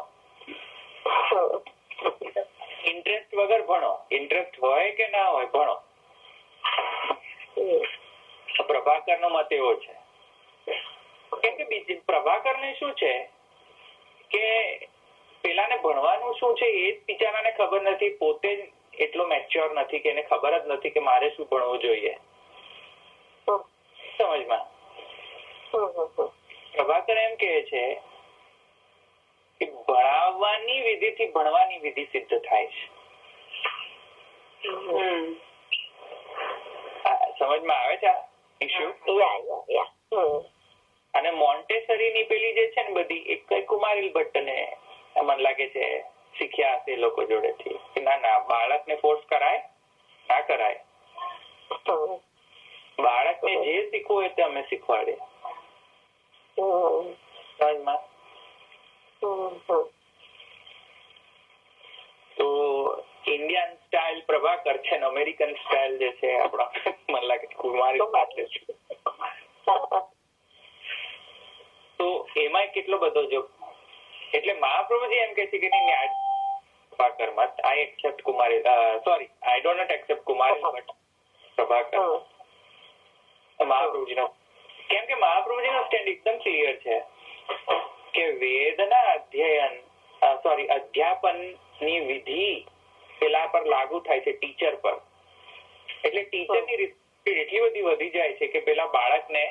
ઇન્ટરેસ્ટ વગર ભણો. ઇન્ટરેસ્ટ હોય કે ના હોય ભણો. પ્રભાકરનો મત એવો છે. કેમ કે બીજી પ્રભાકરને શું છે કે પેલાને ભણવાનું શું છે એ જ બિચારાને ખબર નથી. પોતે જ એટલો મેચ્યોર નથી કે એને ખબર જ નથી કે મારે શું ભણવું જોઈએ. સમજમાં? પ્રભાકર એમ કહે છે કે ભણાવવાની વિધિથી ભણવાની વિધિ સિદ્ધ થાય છે. સમજમાં આવે છે આ ઇશ્યુ? અને મોન્ટેસરીની પેલી જે છે ને બધી એક કુમારીલ ભટ્ટને મને લાગે છે શીખ્યા હશે એ લોકો જોડેથી. ના ના બાળકને ફોર્સ કરાય ના કરાય. બાળકને જે શીખવું હોય તે અમે શીખવાડીએ. સમજમાં? તો ઇન્ડિયન સ્ટાઇલ પ્રભાકર છે ને અમેરિકન સ્ટાઇલ જે છે આપણા મને લાગે કુમારીલ ભટ્ટ છે. તો એમાં કેટલો બધો જો એટલે મહાપ્રભુજી એમ કે છે કે પ્રભાકર મત I accept Kumarila sorry I don't not accept Kumarila but Prabhakar. મહાપ્રભુજીનો કેમ કે મહાપ્રભુજીનો સ્ટેન્ડ એકદમ ક્લિયર છે કે વેદના અધ્યયન અધ્યાપનની વિધિ પેલા પર લાગુ થાય છે ટીચર પર. એટલે ટીચરની રિસ્પોન્સિબિલિટી એટલી બધી વધી જાય છે કે પેલા બાળકને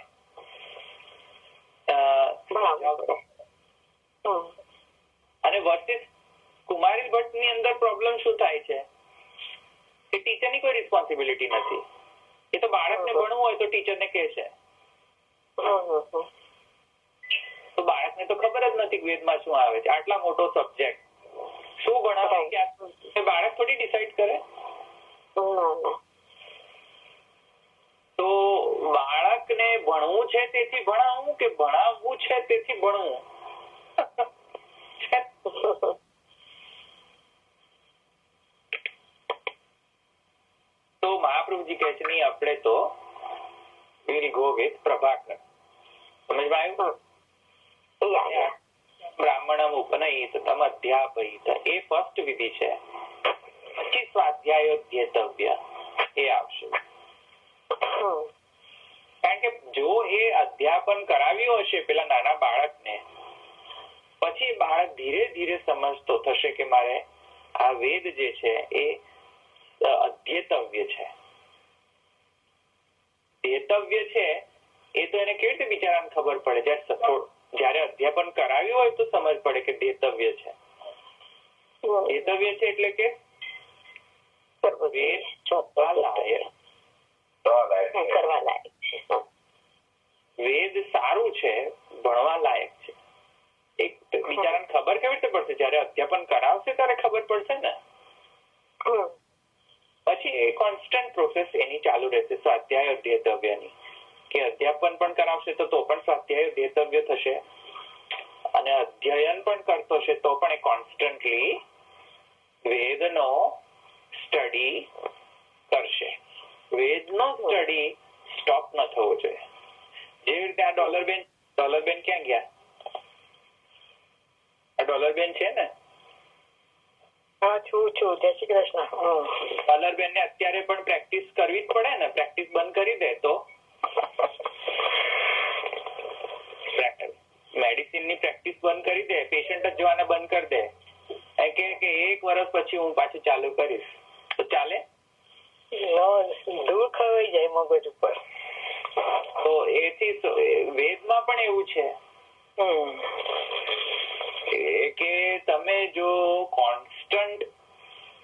અને વર્સિસ કુમારીલ ભટ્ટની અંદર પ્રોબ્લેમ પ્રોબ્લેમ શું થાય છે કે ટીચરની કોઈ રિસ્પોન્સિબિલિટી નથી. એ તો બાળકને ભણવું હોય તો ટીચરને કહે છે. તો બાળકને તો ખબર જ નથી વેદમાં શું આવે છે. આટલા મોટો સબ્જેક્ટ શું ભણાવે કે બાળક થોડી ડિસાઈડ કરે. તો બાળકને ભણવું છે તેથી ભણાવવું કે ભણાવવું છે તેથી ભણવું? તો મહાપ્રભુજી કહે છે નહીં, આપણે તો we'll go with પ્રભાકર. સમજમાં આવ્યું? બ્રાહ્મણમ ઉપનયિતમ અધ્યાપયિત એ ફર્સ્ટ વિધિ છે. પછી સ્વાધ્યાયોધ્યેતવ્ય એ આવશે. કારણ કે જો એ અધ્યાપન કરાવ્યું હશે પેલા નાના બાળકને, પછી બાળક ધીરે ધીરે સમજતો થશે કે મારે આ વેદ જે છે એ અધ્યેતવ્ય છે. ધ્યેતવ્ય છે એ તો એને કેવી રીતે બિચારાને ખબર પડે? જયારે અધ્યાપન કરાવ્યું હોય તો સમજ પડે કે ધ્યેતવ્ય છે. ધ્યેતવ્ય છે એટલે કે વેદ કરવા લાયક છે. વેદ સારું છે, ભણવા લાયક છે. એક બિચારાને ખબર કેવી રીતે પડશે? જયારે અધ્યાપન કરાવશે ત્યારે ખબર પડશે ને. પછી એ કોન્સ્ટન્ટ પ્રોસેસ એની ચાલુ રહેશે સ્વાધ્યાય અધ્યેતવ્યની, કે અધ્યાપન પણ કરાવશે તો પણ સ્વાધ્યાય અધ્યેતવ્ય થશે, અને અધ્યયન પણ કરતો છે તો પણ એ કોન્સ્ટન્ટલી વેદનો સ્ટડી કરશે. વેદનો સ્ટડી સ્ટોપ ન થવો જોઈએ. જેવી રીતે આ ડોલરબેન ક્યાં ગયા? આ ડોલરબેન છે ને? છું. જય શ્રી કૃષ્ણ. ડોલરબેન ને અત્યારે પણ પ્રેક્ટિસ કરવી જ પડે ને. પ્રેક્ટિસ બંધ કરી દે તો મેડિસિન ની પ્રેક્ટિસ બંધ કરી દે, પેશન્ટ જ જોવાના બંધ કરી દે, કે 1 વર્ષ પછી હું પાછું ચાલુ કરીશ, તો ચાલે? દૂર ખવાઈ જાય મગજ ઉપર. તો એથી વેદમાં પણ એવું છે કે તમે જો કોન્સ્ટન્ટ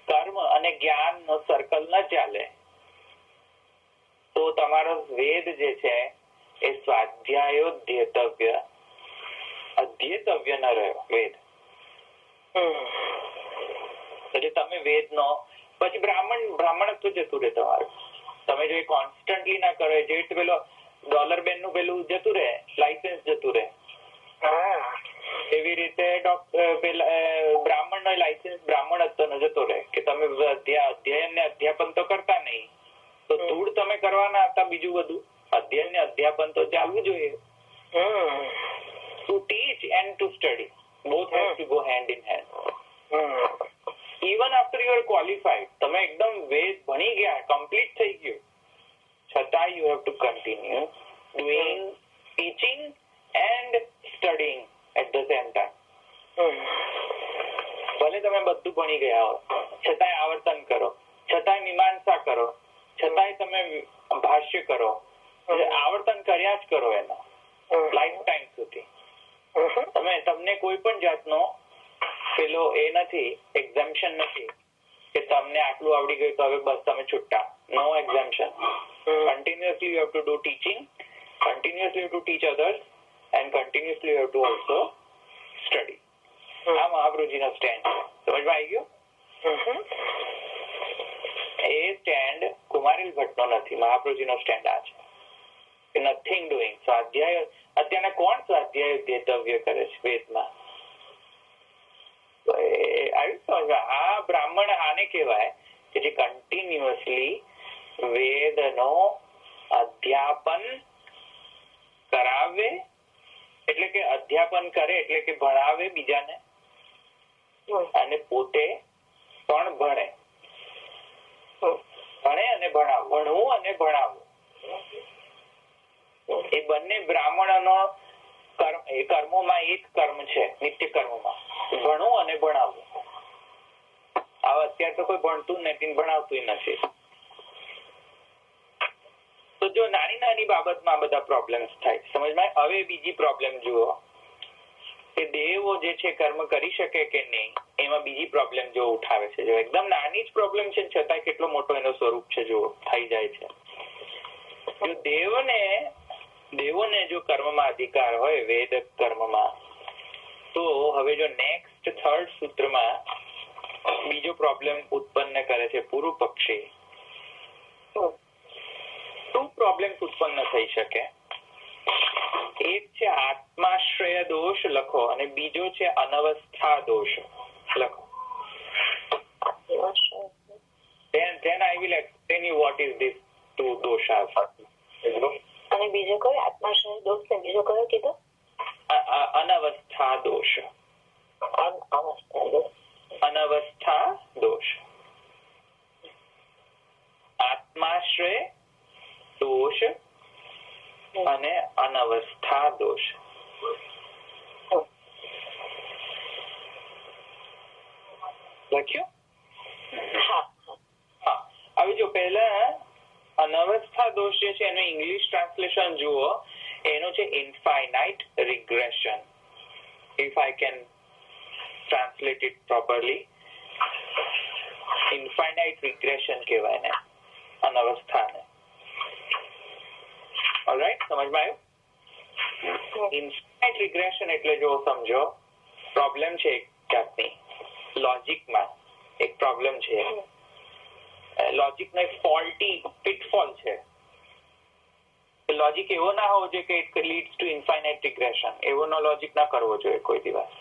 કર્મ અને જ્ઞાન નો સર્કલ ન ચાલે તો તમારો વેદ જે છે એ સ્વાધ્યાયોધ્યેતવ્ય અધ્યેતવ્ય ન રહ્યો વેદ. એટલે તમે વેદ નો પછી બ્રાહ્મણત્વ જતું રહે તમારું. તમે જો કોન્સ્ટન્ટલી ના કરો, જે પેલો ડોલરબેન નું પેલું જતું રહે, લાયસન્સ જતું રહે, એવી રીતે બ્રાહ્મણ નો લાયસન્સ બ્રાહ્મણત્વ નો જતો રહે કે તમે અધ્યયન ને અધ્યાપન તો કરતા નહીં, તો ધૂળ તમે કરવાના હતા. બીજું બધું અધ્યયન ને અધ્યાપન તો ચાલવું જોઈએ. To teach and to study both have to go hand in hand. Even after you are qualified, તમે એકદમ વેદ ભણી ગયા, કમ્પ્લીટ થઈ ગયું, છતાં you have to continue doing teaching and studying at the same time. ભલે તમે બધું ભણી ગયા હો, છતાંય આવર્તન કરો, છતાંય મીમાંસા કરો, છતાંય તમે ભાષ્ય કરો, આવર્તન કર્યા જ કરો એના લાઈફ ટાઈમ સુધી. તમને કોઈ પણ જાતનો પેલો એ નથી, એક્ઝામ્પશન નથી કે તમને આટલું આવડી ગયું તો હવે બસ તમે છૂટા. No exemption. Continuously you have to do teaching, continuously you have to teach others, and continuously you have to also study. આ મહાપ્રભુજીનો સ્ટેન્ડ છે. સમજમાં આવી ગયું? એ સ્ટેન્ડ કુમારીલ ભટ્ટનો નથી, મહાપ્રભુજીનો સ્ટેન્ડ આ છે. Nothing doing. સ્વાધ્યાય અત્યારના કોણ સ્વાધ્યાય અધ્યેતવ્ય કરે છે વેદમાં? આ બ્રાહ્મણ આને કહેવાય કે જે કન્ટિન્યુઅસલી વેદનો અધ્યાપન કરાવે, એટલે કે અધ્યાપન કરે એટલે કે ભણાવે બીજાને, અને પોતે પણ ભણે અને ભણવું અને ભણાવવું. એ બંને બ્રાહ્મણનો કર્મ, એ કર્મોમાં એક કર્મ છે, નિત્ય કર્મમાં ભણવું અને ભણાવવું. હવે અત્યારે તો કોઈ ભણતું નથી, ભણાવતું નથી. તો જો નાની નાની બાબતમાં બધા પ્રોબ્લેમ્સ થાય. સમજમાં? હવે બીજી પ્રોબ્લેમ જુઓ કે દેવો જે છે કર્મ કરી શકે કે નહીં. એમાં બીજી પ્રોબ્લેમ જો ઉઠાવે છે, જો એકદમ નાની જ પ્રોબ્લેમ છે છતાં કેટલો મોટો એનો સ્વરૂપ છે જો થઈ જાય છે. જો દેવોને જો કર્મમાં અધિકાર હોય વેદ કર્મમાં, તો હવે જો નેક્સ્ટ થર્ડ સૂત્રમાં બીજો પ્રોબ્લેમ ઉત્પન્ન કરે છે પૂર્વ પક્ષી. શું પ્રોબ્લેમ ઉત્પન્ન થઈ શકે? એક છે આત્માશ્રય દોષ લખો અને બીજો છે અનવસ્થા દોષ લખો. Then I will explain you what is this two doshas. અને બીજો કયો આત્માશ્રય દોષ ને બીજો કયો કીધો? અનવસ્થા દોષ. અનવસ્થા દોષ. આત્માશ્રય દોષ અને અનવસ્થા દોષ. લખ્યું? હા. હવે જો પહેલા અનવસ્થા દોષ જે છે એનું ઇંગ્લિશ ટ્રાન્સલેશન જુઓ. એનું છે infinite regression. If I can translate it properly, infinite regression કહેવાય ને અનવસ્થાને. ઓલરાઈટ, સમજમાં આવ્યું? ઇન્ફાઇનાઇટ રિગ્રેશન એટલે જો સમજો પ્રોબ્લેમ છે એક જાતની લોજિકમાં. એક પ્રોબ્લેમ છે, લોજિકનો એક ફોલ્ટી પિટફોલ છે. લોજિક એવો ના હોવો જોઈએ કે it leads two infinite regression. એવો નો લોજિક ના કરવો જોઈએ કોઈ દિવસ.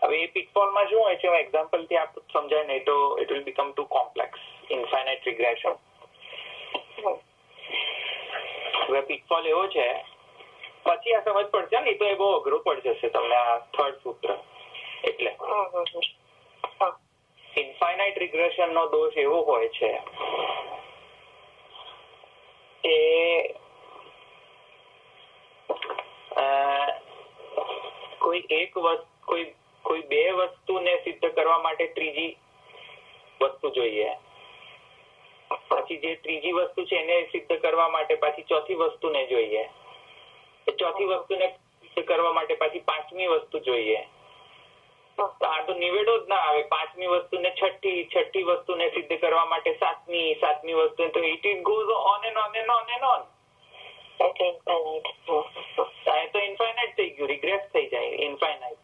હવે એ પિટફોલમાં શું હોય છે, હું એક્ઝામ્પલ થી આપ સમજાય નહીં તો it will become too complex. Infinite regression હવે પિટફોલ એવો છે, પછી આ સમજ પડશે ને, તો એ બહુ અઘરું પડી જશે તમને આ થર્ડ સૂત્ર. એટલે ઇન્ફાઇનાઇટ રિગ્રેશન નો દોષ એવો હોય છે કે કોઈ બે વસ્તુને સિદ્ધ કરવા માટે ત્રીજી વસ્તુ જોઈએ, પછી જે ત્રીજી વસ્તુ છે એને સિદ્ધ કરવા માટે પાછી ચોથી વસ્તુને જોઈએ, ચોથી વસ્તુને સિદ્ધ કરવા માટે પાછી પાંચમી વસ્તુ જોઈએ. આ તો નિવેડો જ ના આવે. પાંચમી વસ્તુને છઠ્ઠી વસ્તુને સિદ્ધ કરવા માટે સાતમી વસ્તુ, તો it goes on and on and on and on. તો ઇન્ફાઇનાઇટ થઈ ગયું, રિગ્રેસ થઈ જાય ઇન્ફાઇનાઇટ.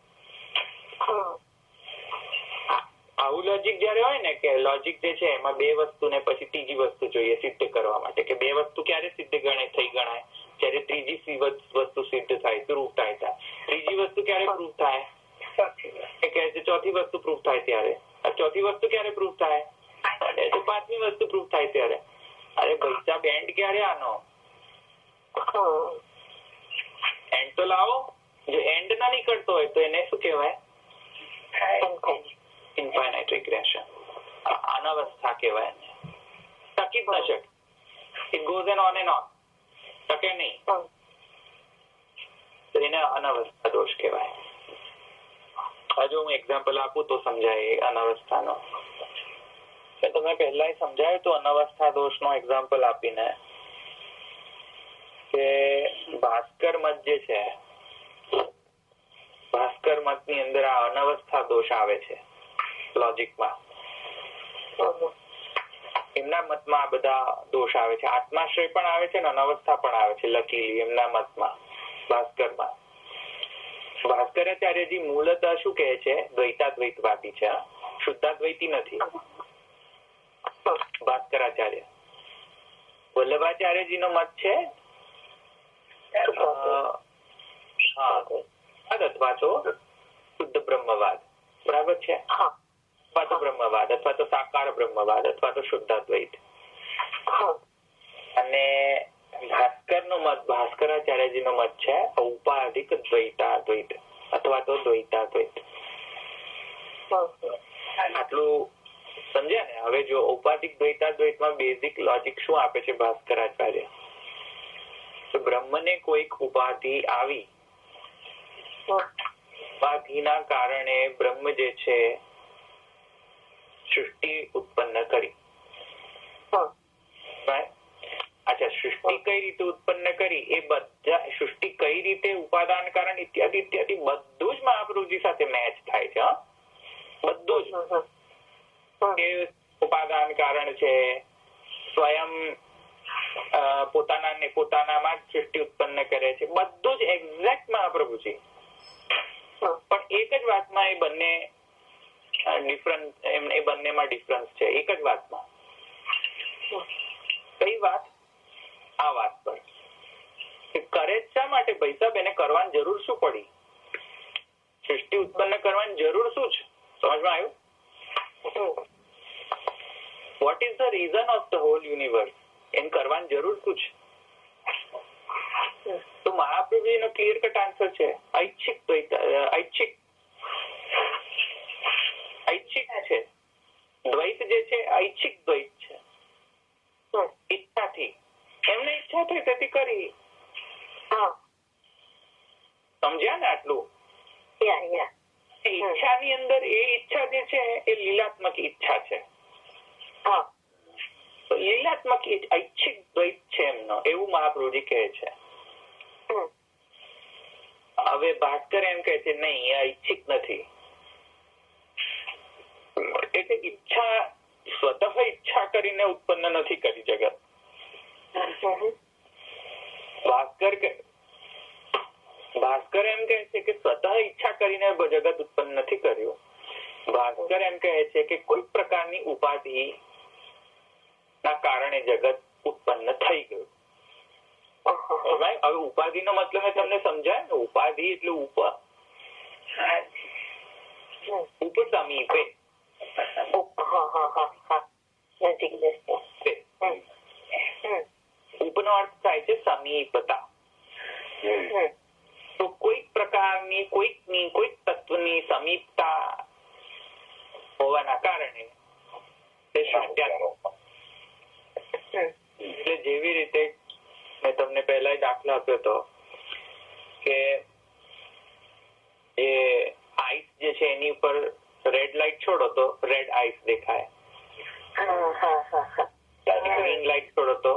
આવું લોજિક જયારે હોય ને કે લોજિક જે છે એમાં બે વસ્તુને પછી ત્રીજી વસ્તુ જોઈએ સિદ્ધ કરવા માટે, કે બે વસ્તુ ક્યારે સિદ્ધ ગણાય જ્યારે ત્રીજી વસ્તુ સિદ્ધ થાય, પ્રૂફ થાય. ત્રીજી વસ્તુ ક્યારે પ્રૂફ થાય? ચોથી વસ્તુ પ્રૂફ થાય ત્યારે. ચોથી વસ્તુ ક્યારે પ્રૂફ થાય? તો પાંચમી વસ્તુ પ્રૂફ થાય ત્યારે. અરે ભાઈ એન્ડ ક્યારે આનો? એન્ડ તો લાવો. જો એન્ડ ના નીકળતો હોય તો એને શું કહેવાય? Infinite regression. અનવસ્થા કહેવાય. ટકી જ ન શકે. It goes on on and on. ટકે નહીં તો એને અનવસ્થા દોષ કહેવાય. હજુ હું એક્ઝામ્પલ આપું તો સમજાય અનવસ્થાનો. તમે પહેલા સમજાયું તો અનવસ્થા દોષ નો એક્ઝામ્પલ આપીને કે ભાસ્કર મત જે છે, ભાસ્કર મત ની અંદર આ અનવસ્થા દોષ આવે છે લોજિકમાં. એમના મતમાં આ બધા દોષ આવે છે. આત્માશ્રય પણ આવે છે ને અનવસ્થા પણ આવે છે લખેલી એમના મતમાં, ભાસ્કરમાં. ભાસ્કરાચાર્યજી મૂળતઃ શું કહે છે? દ્વૈતાદ્વૈતવાદી છે, શુદ્ધાદ્વૈતી નથી ભાસ્કરાચાર્ય. વલ્લભાચાર્યજી નો મત છે અથવા તો શુદ્ધ બ્રહ્મવાદ, બરાબર છે? અથવા તો બ્રહ્મવાદ અથવા તો સાકાર બ્રહ્મવાદ અથવા તો શુદ્ધાદ્વૈત. અને ભાસ્કરનો મત, ભાસ્કરાચાર્યજીનો મત છે ઔપાધિક દ્વૈતાદ્વૈત અથવા તો દ્વૈતાદ્વૈત. આટલું સમજ્યા ને? હવે જો ઔપાધિક દ્વૈતાદ્વૈતમાં બેઝિક લોજિક શું આપે છે ભાસ્કરાચાર્ય? તો બ્રહ્મને કોઈક ઉપાધિ આવી, ઉપાધિના કારણે બ્રહ્મ જે છે સૃષ્ટિ ઉત્પન્ન કરી. અચ્છા, સૃષ્ટિ કઈ રીતે ઉત્પન્ન કરી એ બધા, સૃષ્ટિ કઈ રીતે, ઉપાદાન કારણ ઇત્યાદિ ઇત્યાદિ બધું જ મહાપ્રભુજી સાથે મેચ થાય છે. બધું જ એ ઉપાદાન કારણ છે, સ્વયં પોતાનામાં જ સૃષ્ટિ ઉત્પન્ન કરે છે, બધું જ એક્ઝેક્ટ મહાપ્રભુજી. પણ એક જ વાતમાં એ બંને ડિફરન્સ, એ બંનેમાં ડિફરન્સ છે એક જ વાતમાં. કઈ વાત? આ વાત પર કરે શા માટે ભાઈ સાહેબ? એને કરવાની જરૂર શું પડી? સૃષ્ટિ ઉત્પન્ન કરવાની જરૂર શું છે? સમજમાં આવ્યું? What is the reason of the whole universe? એને કરવાની જરૂર શું છે? તો મહાપ્રભુજીનો ક્લિયર કટ આન્સર છે ઐચ્છિક છે. દ્વૈત જે છે ઐચ્છિક દ્વૈત છે. ઈચ્છાથી, એમને ઈચ્છા થઈ તેથી કરી. સમજ્યા ને આટલું? ઈચ્છાની અંદર એ ઈચ્છા જે છે એ લીલાત્મક ઈચ્છા છે. લીલાત્મક ઐચ્છિક દ્વૈત છે એમનો, એવું મહાપ્રભુજી કહે છે. હવે ભાસ્કર એમ કહે છે નહીં, એ ઐચ્છિક નથી. એટલે ઈચ્છા સ્વતઃ ઈચ્છા કરીને ઉત્પન્ન નથી કરી જગત. ભાસ્કર એમ કહે છે કે સ્વતઃ ઈચ્છા કરીને જગત ઉત્પન્ન નથી કર્યું. ભાસ્કર એમ કહે છે કે કોઈ પ્રકારની ઉપાધિ ના કારણે જગત ઉત્પન્ન થઈ ગયું. હવે ઉપાધિ નો મતલબ તમને સમજાય ને? ઉપાધિ એટલે ઉપસમીપે. ઉપનો અર્થ થાય છે સમીપતા. તો કોઈક પ્રકારની કોઈક તત્વની સમીપતા હોવાના કારણે તે સૃષ્ટ્યાત્મક. એટલે જેવી રીતે મેં તમને પહેલા દાખલો આપ્યો હતો કે એ આઈસ જે છે એની ઉપર રેડ લાઈટ છોડો તો રેડ આઈસ દેખાય, ગ્રીન લાઈટ છોડો તો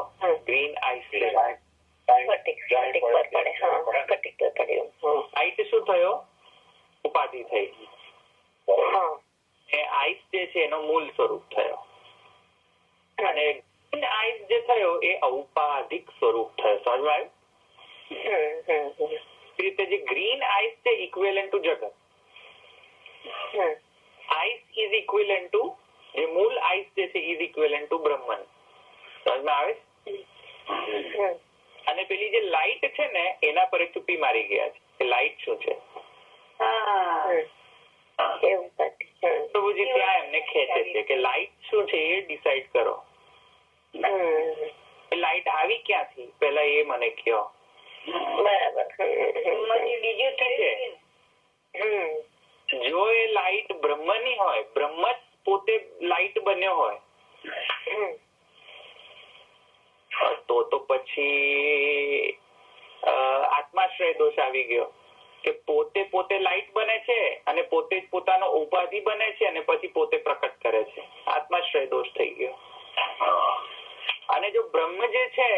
ગ્રીન આઈસ દેખાય. આઈસ શું થયો? ઉપાધિ થઈ. આઈસ જે છે એનો મૂળ સ્વરૂપ થયો, અને આઈસ જે થયો એ ઔપાધિક સ્વરૂપ થયો. સમજમાં આવ્યું? રીતે જે ગ્રીન આઈસ છે ઇક્વિવેલન્ટ ટુ જગત. આઈસ ઇઝ ઇક્વિવેલન્ટ ટુ, જે મૂળ આઈસ જે છે ઇઝ ઇક્વિવેલન્ટ ટુ બ્રહ્મન. સમજમાં આવે? અને પેલી જે લાઈટ છે ને એના પર ચૂપી મારી ગયા છે. લાઈટ શું છે? પ્રભુજી ત્યાં એમને ખેંચે છે કે લાઈટ શું છે એ ડિસાઈડ કરો. લાઈટ આવી ક્યાંથી પેલા એ મને કહો. બરાબર. બીજું છે જો એ લાઈટ બ્રહ્મની હોય, બ્રહ્મ જ પોતે લાઈટ બન્યો હોય, તો પછી આત્માશ્રય દોષ આવી ગયો કે પોતે લાઈટ બને છે અને પોતે જ પોતાનો ઉપાધિ બને છે અને પછી પોતે પ્રકટ કરે છે. આત્માશ્રય દોષ થઈ ગયો. અને જો બ્રહ્મ જે છે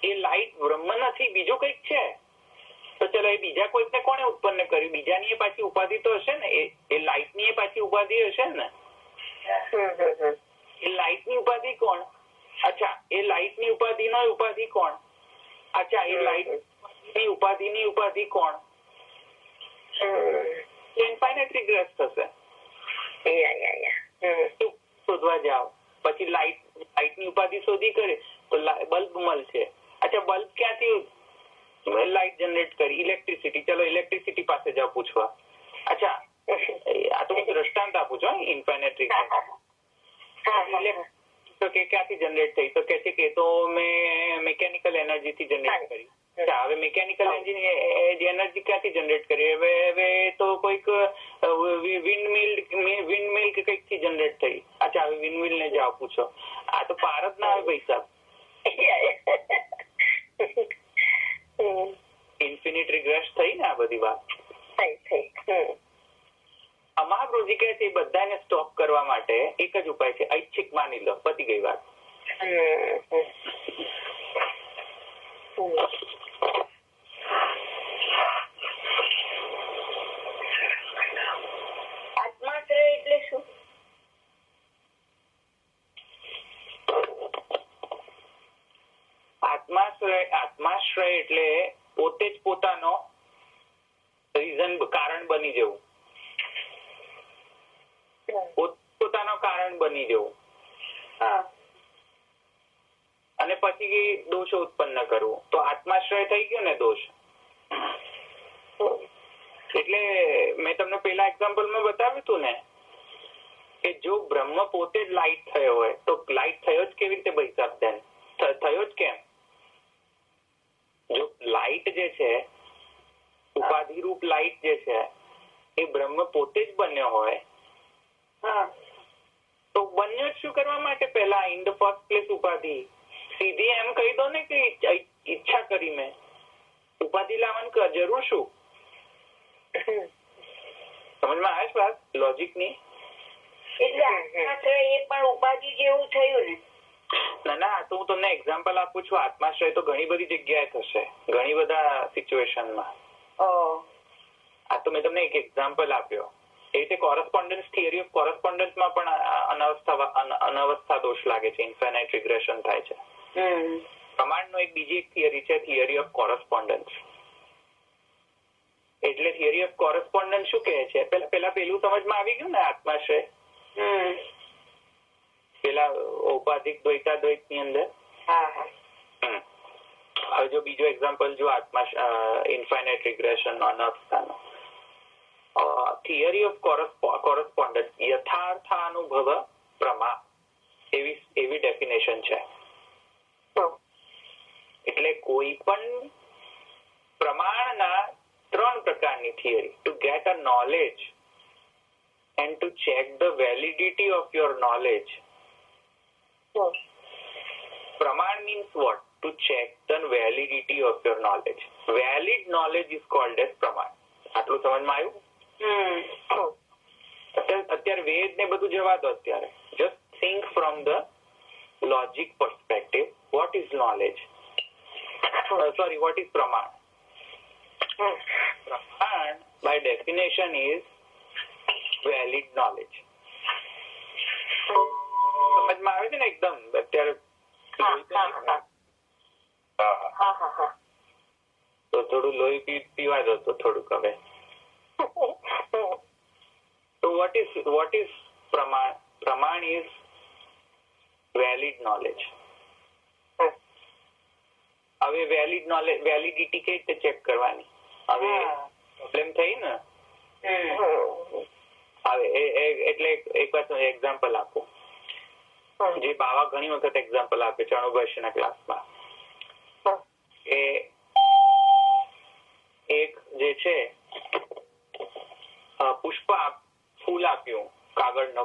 એ લાઈટ બ્રહ્મ નથી, બીજું કઈક છે, તો ચલો એ બીજા કોઈકને કોને ઉત્પન્ન કર્યું? બીજાની એ પાછી ઉપાધિ તો હશે ને, એ લાઈટ ની એ પાછી ઉપાધિ હશે ને. એ લાઈટ ની ઉપાધિ કોણ? અચ્છા, એ લાઈટ ની ઉપાધિ નો ઉપાધિ કોણ? અચ્છા, એ લાઈટ ની ઉપાધિ કોણ? ઇન્ફાઇનાઇટ રિગ્રેસ થશે. શોધવા જાઓ પછી લાઈટ ની ઉપાધિ શોધી કરે તો બલ્બ મળશે. અચ્છા, બલ્બ ક્યાંથી લાઈટ જનરેટ કરી? ઇલેક્ટ્રિસિટી. ચલો ઇલેક્ટ્રિસિટી પાસે જાઓ પૂછવા. અચ્છા, આ તો હું દ્રષ્ટાંત આપું છું ઇન્ફાઇનાઇટ રિગ્રેસ. તો કે ક્યાંથી જનરેટ થઈ? તો કે છે કે તો મેં મિકેનિકલ એનર્જી થી જનરેટ કરી. હવે મિકેનિકલ એનર્જી ક્યાંથી જનરેટ કરી? હવે તો કોઈક વિન્ડમિલ કે કઈક થી જનરેટ થઈ. અચ્છા, હવે વિન્ડમિલ ને જાઓ પૂછો. આ તો પાર જ ના આવે પૈસા. ઇન્ફિનિટ રિગ્રેસ થઈ ને આ બધી વાત. મહાપ્રભુજી કહે છે એ બધાને સ્ટોપ કરવા માટે એક જ ઉપાય છે, ઐચ્છિક માની લો, પતી ગઈ વાત. આત્મા આત્માશ્રય એટલે પોતે જ પોતાનો રીઝન કારણ બની જવું, પોતાનો કારણ બની જવું અને પછી દોષ ઉત્પન્ન કરવું. તો આત્માશ્રય થઈ ગયો ને દોષ. એટલે મેં તમને પેલા એક્ઝામ્પલમાં બતાવ્યું હતું ને કે જો બ્રહ્મ પોતે જ લાઇટ થયો હોય તો લાઇટ થયો જ કેવી રીતે ભાઈ સાહેબ? then થયો જ કેમ? જો લાઇટ જે છે, ઉપાધિ રૂપ લાઇટ જે છે એ બ્રહ્મ પોતે જ બન્યો હોય તો બન્યો જ શું કરવા માટે? પહેલા ઇન ધ ફર્સ્ટ પ્લેસ ઉપાધિ. સીધી એમ કહી દો ને કે ઈચ્છા કરી મેં, ઉપાધિ લાવવાની જરૂર શું? સમજમાં આવે છે વાત લોજિક ની? એટલે એ પણ ઉપાધિ જેવું થયું ને? ના, તો હું તમને એક્ઝામ્પલ આપું છું. આત્માશ્રય તો ઘણી બધી જગ્યાએ થશે, ઘણી બધા સિચ્યુએશનમાં. આ તો મેં તમને એક એક્ઝામ્પલ આપ્યો. એ રીતે કોરસ્પોન્ડન્સ, થિયરી ઓફ કોરસ્પોન્ડન્સમાં પણ અનવસ્થા દોષ લાગે છે, ઇન્ફાઇનાઇટ રિગ્રેશન થાય છે. પ્રમાણનો એક બીજી એક થિયરી છે, થિયરી ઓફ કોરસ્પોન્ડન્સ. એટલે થિયરી ઓફ કોરસ્પોન્ડન્સ શું કહે છે? પેલા પેલું સમજમાં આવી ગયું ને આત્માશ્રય? પેલા ઔપાધિક દ્વૈતાદ્વૈત ની અંદર. હવે જો બીજો એક્ઝામ્પલ જો ઇન્ફાઇનાઇટ રિગ્રેશન અનવસ્થાનો. થિયરી ઓફ કોરસ્પોન્ડન્સ યથાર્થાનુભવ પ્રમા એવી ડેફિનેશન છે. એટલે કોઈ પણ પ્રમાણના 3 પ્રકારની theory. To get a knowledge and to check the validity of your knowledge. પ્રમાણ means what? To check the validity of your knowledge. Valid knowledge is called as પ્રમાણ. આટલું સમજમાં આવ્યું? અત્યારે વેદ ને બધું જવા દો. અત્યારે just think from the logic perspective. What is knowledge? Sorry, what is praman? Praman by definition is valid knowledge. સમજમાં આવે છે ને એકદમ? અત્યારે તો થોડું લોહી પીવા દો તો થોડુંક. હવે તો what is praman? Praman is valid knowledge. હવે વેલિડ નોલેજ, વેલિડિટી કઈ રીતે ચેક કરવાની? હવે પ્રોબ્લેમ થઈ ને. હવે એટલે એક વાત એક્ઝામ્પલ આપું, જે બાવા ઘણી વખત એક્ઝામ્પલ આપે છે અણુભાષ્યના ક્લાસમાં. એ એક જે છે પુષ્પ ફૂલ આપ્યું, કાગળનો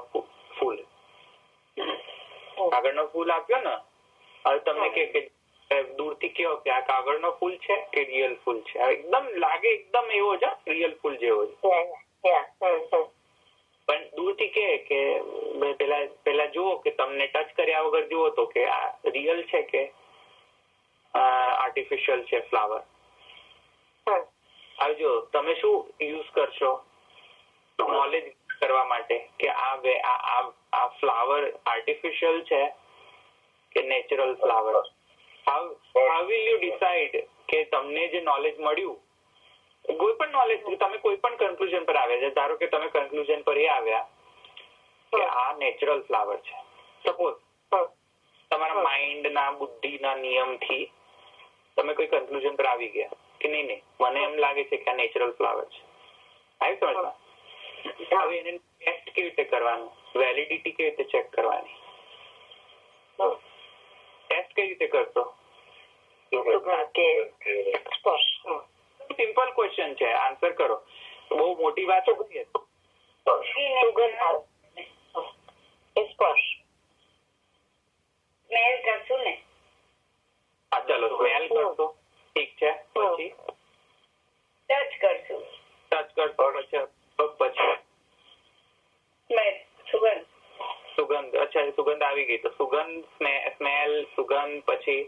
ફૂલ આપ્યો ને. હવે તમને કે દૂરથી કેવો કે આ કાગળનો ફૂલ છે કે રિયલ ફૂલ છે? એકદમ લાગે એકદમ એવો જ રિયલ ફૂલ જેવો જ. પણ દૂરથી કે પેલા જુઓ કે તમને ટચ કર્યા વગર જુઓ તો કે આ રિયલ છે કે આર્ટિફિશિયલ છે ફ્લાવર. હવે જો તમે શું યુઝ કરશો નોલેજ કરવા માટે કે આ ફ્લાવર આર્ટિફિશિયલ છે કે natural flower? How will you decide કે તમને જે નોલેજ મળ્યું, કોઈ પણ નોલેજ, તમે કોઈ પણ કન્ક્લુઝન પર આવ્યા છે, ધારો કે તમે કન્ક્લુઝન પર એ આવ્યા કે આ નેચરલ ફ્લાવર છે. સપોઝ તમારા માઇન્ડના, બુદ્ધિના નિયમથી તમે કોઈ કન્ક્લુઝન પર આવી ગયા કે નહીં મને એમ લાગે છે કે આ નેચરલ ફ્લાવર છે. આવી સમજમાં? હવે એને ટેસ્ટ કેવી રીતે કરવાનું? વેલિડિટી કેવી રીતે ચેક કરવાની? ટેસ્ટ કઈ રીતે કરશો? સિમ્પલ ક્વેશ્ચન છે, આન્સર કરો. બહુ મોટી વાત છે. સ્મેલ કરશું ને? હા ચાલો સ્મેલ કરશો, ઠીક છે. પછી ટચ કરશું. ટચ કરશો, પછી સુગંધ. સુગંધ. અચ્છા, સુગંધ આવી ગઈ. તો સુગંધ, સ્મેલ, સુગંધ, પછી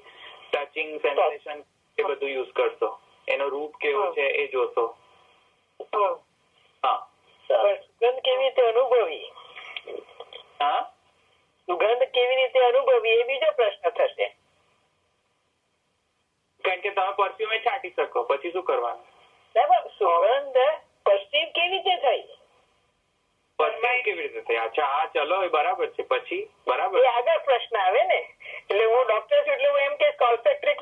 ટચિંગ સેન્સેશન એ બધું યુઝ કરશો. એનો રૂપ કેવો છે એ જોશો. હા, સુગંધ કેવી રીતે અનુભવી? હા, સુગંધ કેવી રીતે અનુભવી એ બીજો પ્રશ્ન થશે. કઈ કારણ કે તમે પરફ્યુમે છાંટી શકો, પછી શું કરવાનું? સુગંધ પરસીવ કેવી રીતે થઈ? પરફ્યુમ કેવી રીતે થઈ? અચ્છા, હા, ચલો, એ બરાબર છે. પછી બરાબર, એ આગળ પ્રશ્ન આવે ને. એટલે હું ડોક્ટર છું એટલે હું એમ કે કોલ્ફેક્ટ્રિક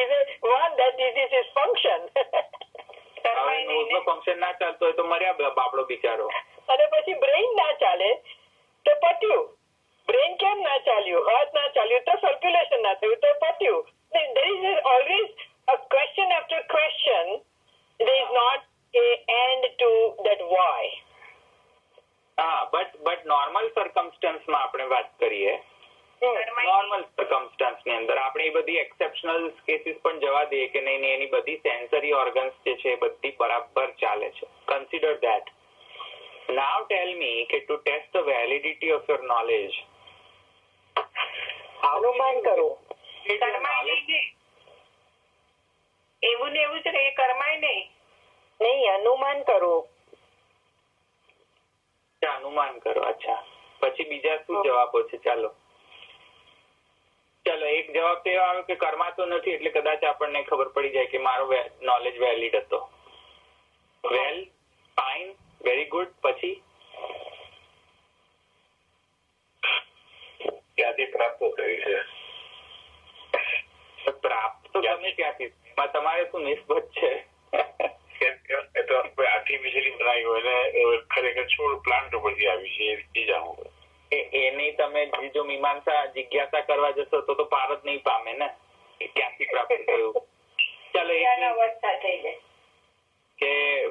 is one that is is function. Function ના ચાલતો હોય તો મર્યા બાપડો બિચારો. અને પછી બ્રેઇન ના ચાલે તો પત્યું. બ્રેઇન કેમ ના ચાલ્યું? હાર્ટ ના ચાલ્યું તો સર્ક્યુલેશન ના થયું તો પત્યું. There is always a question after question. There is not a end to that why. હા, બટ નોર્મલ સર્કમસ્ટન્સમાં આપણે વાત કરીએ, નોર્મલ સર્કમસ્ટન્સ ની અંદર આપણે એ બધી એક્સેપ્શનલ કેસીસ પણ જવા દઈએ કે નહીં, એની બધી સેન્સરી ઓર્ગન્સ જે છે એ બધી બરાબર ચાલે છે. Consider that. Now tell me કે to test the validity of your knowledge, અનુમાન કરો. એવું ને એવું છે કે એ કરમાય નહીં, અનુમાન કરો. અનુમાન કરો. અચ્છા, પછી બીજા શું જવાબો છે? ચાલો, એક જવાબ તો એવો આવ્યો કે કરમાતો નથી, એટલે કદાચ આપણને ખબર પડી જાય કે મારો નોલેજ વેલિડ હતો. વેલ, ફાઇન, વેરી ગુડ. પછી ક્યાંથી પ્રાપ્ત થયું છે? પ્રાપ્ત તો ગમે ત્યાંથી, તમારે શું નિસ્બત છે? આર્ટિફિશિયલી બનાવી હોય ને ખરેખર છોડ પ્લાન્ટ ઉપરથી આવી છે એ જાણવું. એની તમે જો મીમાંસા જિજ્ઞાસા કરવા જશો તો પાર જ નહીં પામે ને, ક્યાંથી પ્રાપ્ત થયું. ચાલો, અવસ્થા થઈ જાય કે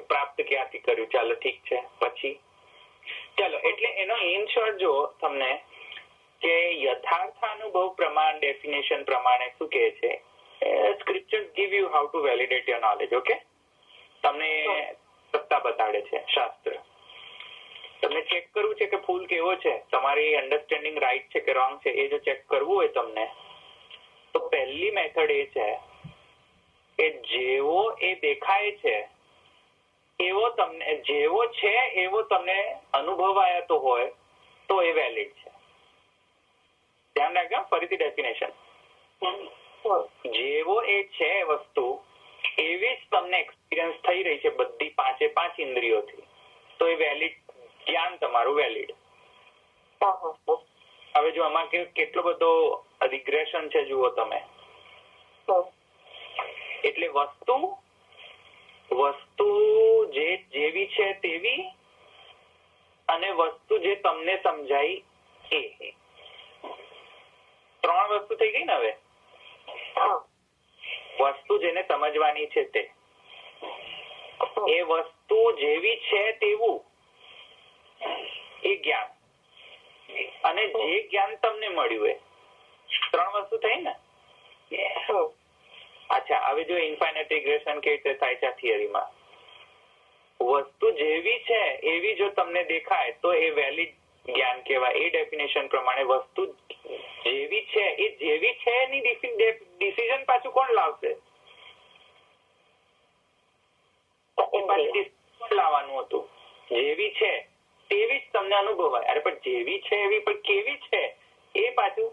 પ્રાપ્ત ક્યાંથી કર્યું. ચાલો, ઠીક છે. પછી ચાલો, એટલે એનો ઇન શોર્ટ જો તમને કે યથાર્થાનુભવ પ્રમાણ ડેફિનેશન પ્રમાણે શું કહે છે, scriptures give you how to validate your knowledge. Okay, તમને સત્તા બતાડે છે શાસ્ત્ર. તમને ચેક કરવું છે કે ફૂલ કેવો છે, તમારી અન્ડરસ્ટેન્ડિંગ રાઈટ છે કે રોંગ છે, એ જો ચેક કરવું હોય તમને, તો પહેલી મેથડ એ છે કે જેવો એ દેખાય છે એવો તમને, જેવો છે એવો તમને અનુભવાતો હોય તો એ વેલિડ છે. ધ્યાન રાખજો, ફરીથી ડેફિનેશન. જેવો એ છે વસ્તુ એવી જ તમને એક્સપિરિયન્સ થઈ રહી છે બધી 5 ઇન્દ્રિયોથી, તો એ વેલિડ જ્ઞાન તમારું વેલિડ. હવે જો આમાં કેટલો બધો રિગ્રેશન છે જુઓ તમે. એટલે વસ્તુ જેવી છે તેવી, અને વસ્તુ જે તમને સમજાય એ, 3 વસ્તુ થઈ ગઈ ને. હવે વસ્તુ જેને સમજવાની છે તે, એ વસ્તુ જેવી છે તેવું એ જ્ઞાન, અને જે જ્ઞાન તમને મળ્યું એ 3 વસ્તુ થઈ ને. અચ્છા, હવે જો ઇન્ફાઇનાઇટ રિગ્રેશન કેવી રીતે થાય છે થિયરીમાં, વસ્તુ જેવી છે એવી જો તમને દેખાય તો એ વેલિડ જ્ઞાન કહેવાય. એ ડેફિનેશન પ્રમાણે વસ્તુ જેવી છે એ જેવી છે એની ડિસિઝન પાછું કોણ લાવશે? લાવવાનું હતું. જેવી છે તેવી જ તમને અનુભવાય. અરે પણ જેવી છે એવી પણ કેવી છે એ પાછું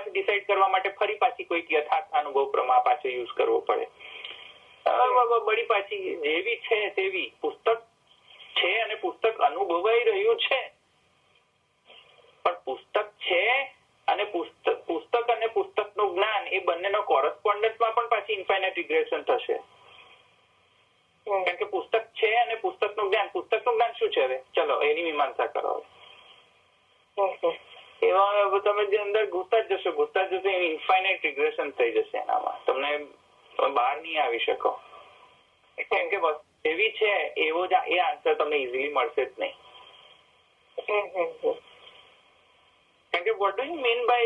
ડિસાઈડ કરવા માટે ફરી પાછી કોઈક યથાર્થ અનુભવ પ્રમાણે પાછો યુઝ કરવો પડે. બળી પાછી જેવી છે તેવી પુસ્તક છે અને પુસ્તક અનુભવાઈ રહ્યું છે, પણ પુસ્તક છે અને પુસ્તક અને પુસ્તકનું જ્ઞાન એ બંનેનો કોરસ્પોન્ડન્સમાં પણ પાછી ઇન્ફાઇનાઇટ રિગ્રેશન થશે. કારણ કે પુસ્તક છે અને પુસ્તકનું જ્ઞાન શું છે? હવે ચલો એની મીમાંસા કરો. એવા તમે જે અંદર ઘૂસતા જ જશો ઇન્ફાઇનાઇટ રિગ્રેશન થઈ જશે. એનામાં તમને બહાર નહીં આવી શકો. કેમ કે એવી છે એવો જ એ આન્સર તમને ઇઝીલી મળશે જ નહીં. કારણ કે what do you mean by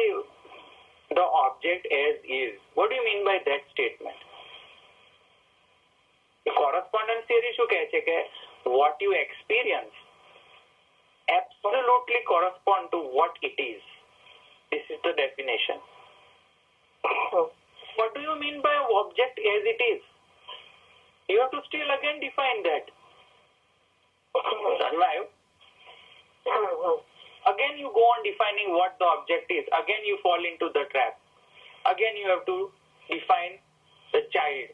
the object as is? What do you mean by that statement? Correspondence theory શું કહે છે કે what you experience absolutely correspond to what it is. This is the definition. What do you mean by object as it is? You have to still again define that. Again again you go on defining what the object is. Again you fall into the trap. Again you have to define the child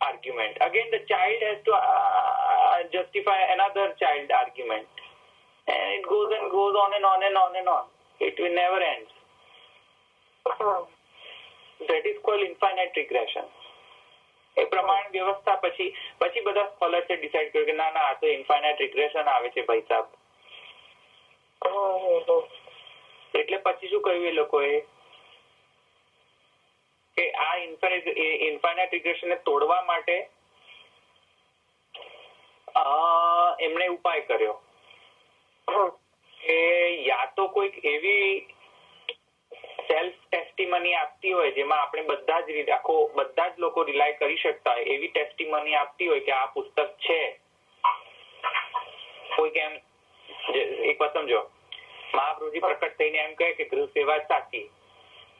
argument. Again the child has to justify another child argument. And it goes and goes on and on and on and on. It will never end. That is called infinite regression. એ પ્રમાણ વ્યવસ્થા પછી બધા સ્કોલર્સે decide કર્યું કે ના આ તો infinite regression આવે છે ભાઈ સાહેબ. એટલે પછી શું કહ્યું એ લોકોએ કે આ ઇન્ફાઇનાઇટ રિગ્રેશન ને તોડવા માટે એમણે ઉપાય કર્યો કે યા તો કોઈક એવી સેલ્ફ ટેસ્ટિમની આપતી હોય જેમાં આપણે બધા જ લોકો રિલાય કરી શકતા હોય એવી ટેસ્ટિમની આપતી હોય કે આ પુસ્તક છે. કોઈ કેમ એક વાત સમજો, મહાપ્રભુજી પ્રકટ થઈને એમ કહે કે ગૃહ સેવા સાચી,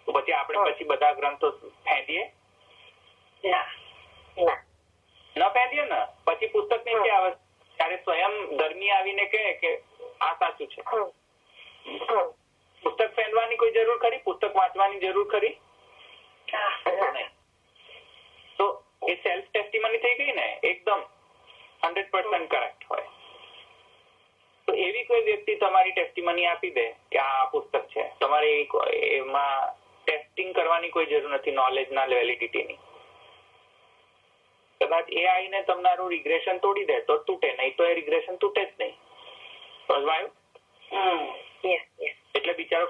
તો પછી આપણે પછી બધા ગ્રંથો ફેંદીએ? ન ફેંદીએ ને. પછી પુસ્તક ની કે આવે ત્યારે સ્વયં ધર્મી આવીને કહે કે આ સાચું છે. પુસ્તક ફેંદવાની કોઈ જરૂર ખરી? પુસ્તક વાંચવાની જરૂર ખરી? તો એ સેલ્ફ ટેસ્ટિમની થઈ ગઈ ને, એકદમ 100% કરેક્ટ હોય. તો એવી કોઈ વ્યક્તિ તમારી ટેસ્ટિમની આપી દે કે આ પુસ્તક છે, તમારે એમાં ટેસ્ટિંગ કરવાની કોઈ જરૂર નથી નોલેજના વેલિડિટીની. કદાચ એ આવીને તમારું રિગ્રેશન તોડી દે તો તૂટે, નહીં તો એ રિગ્રેશન તૂટે જ નહીં. સમજાયું? એટલે બિચારો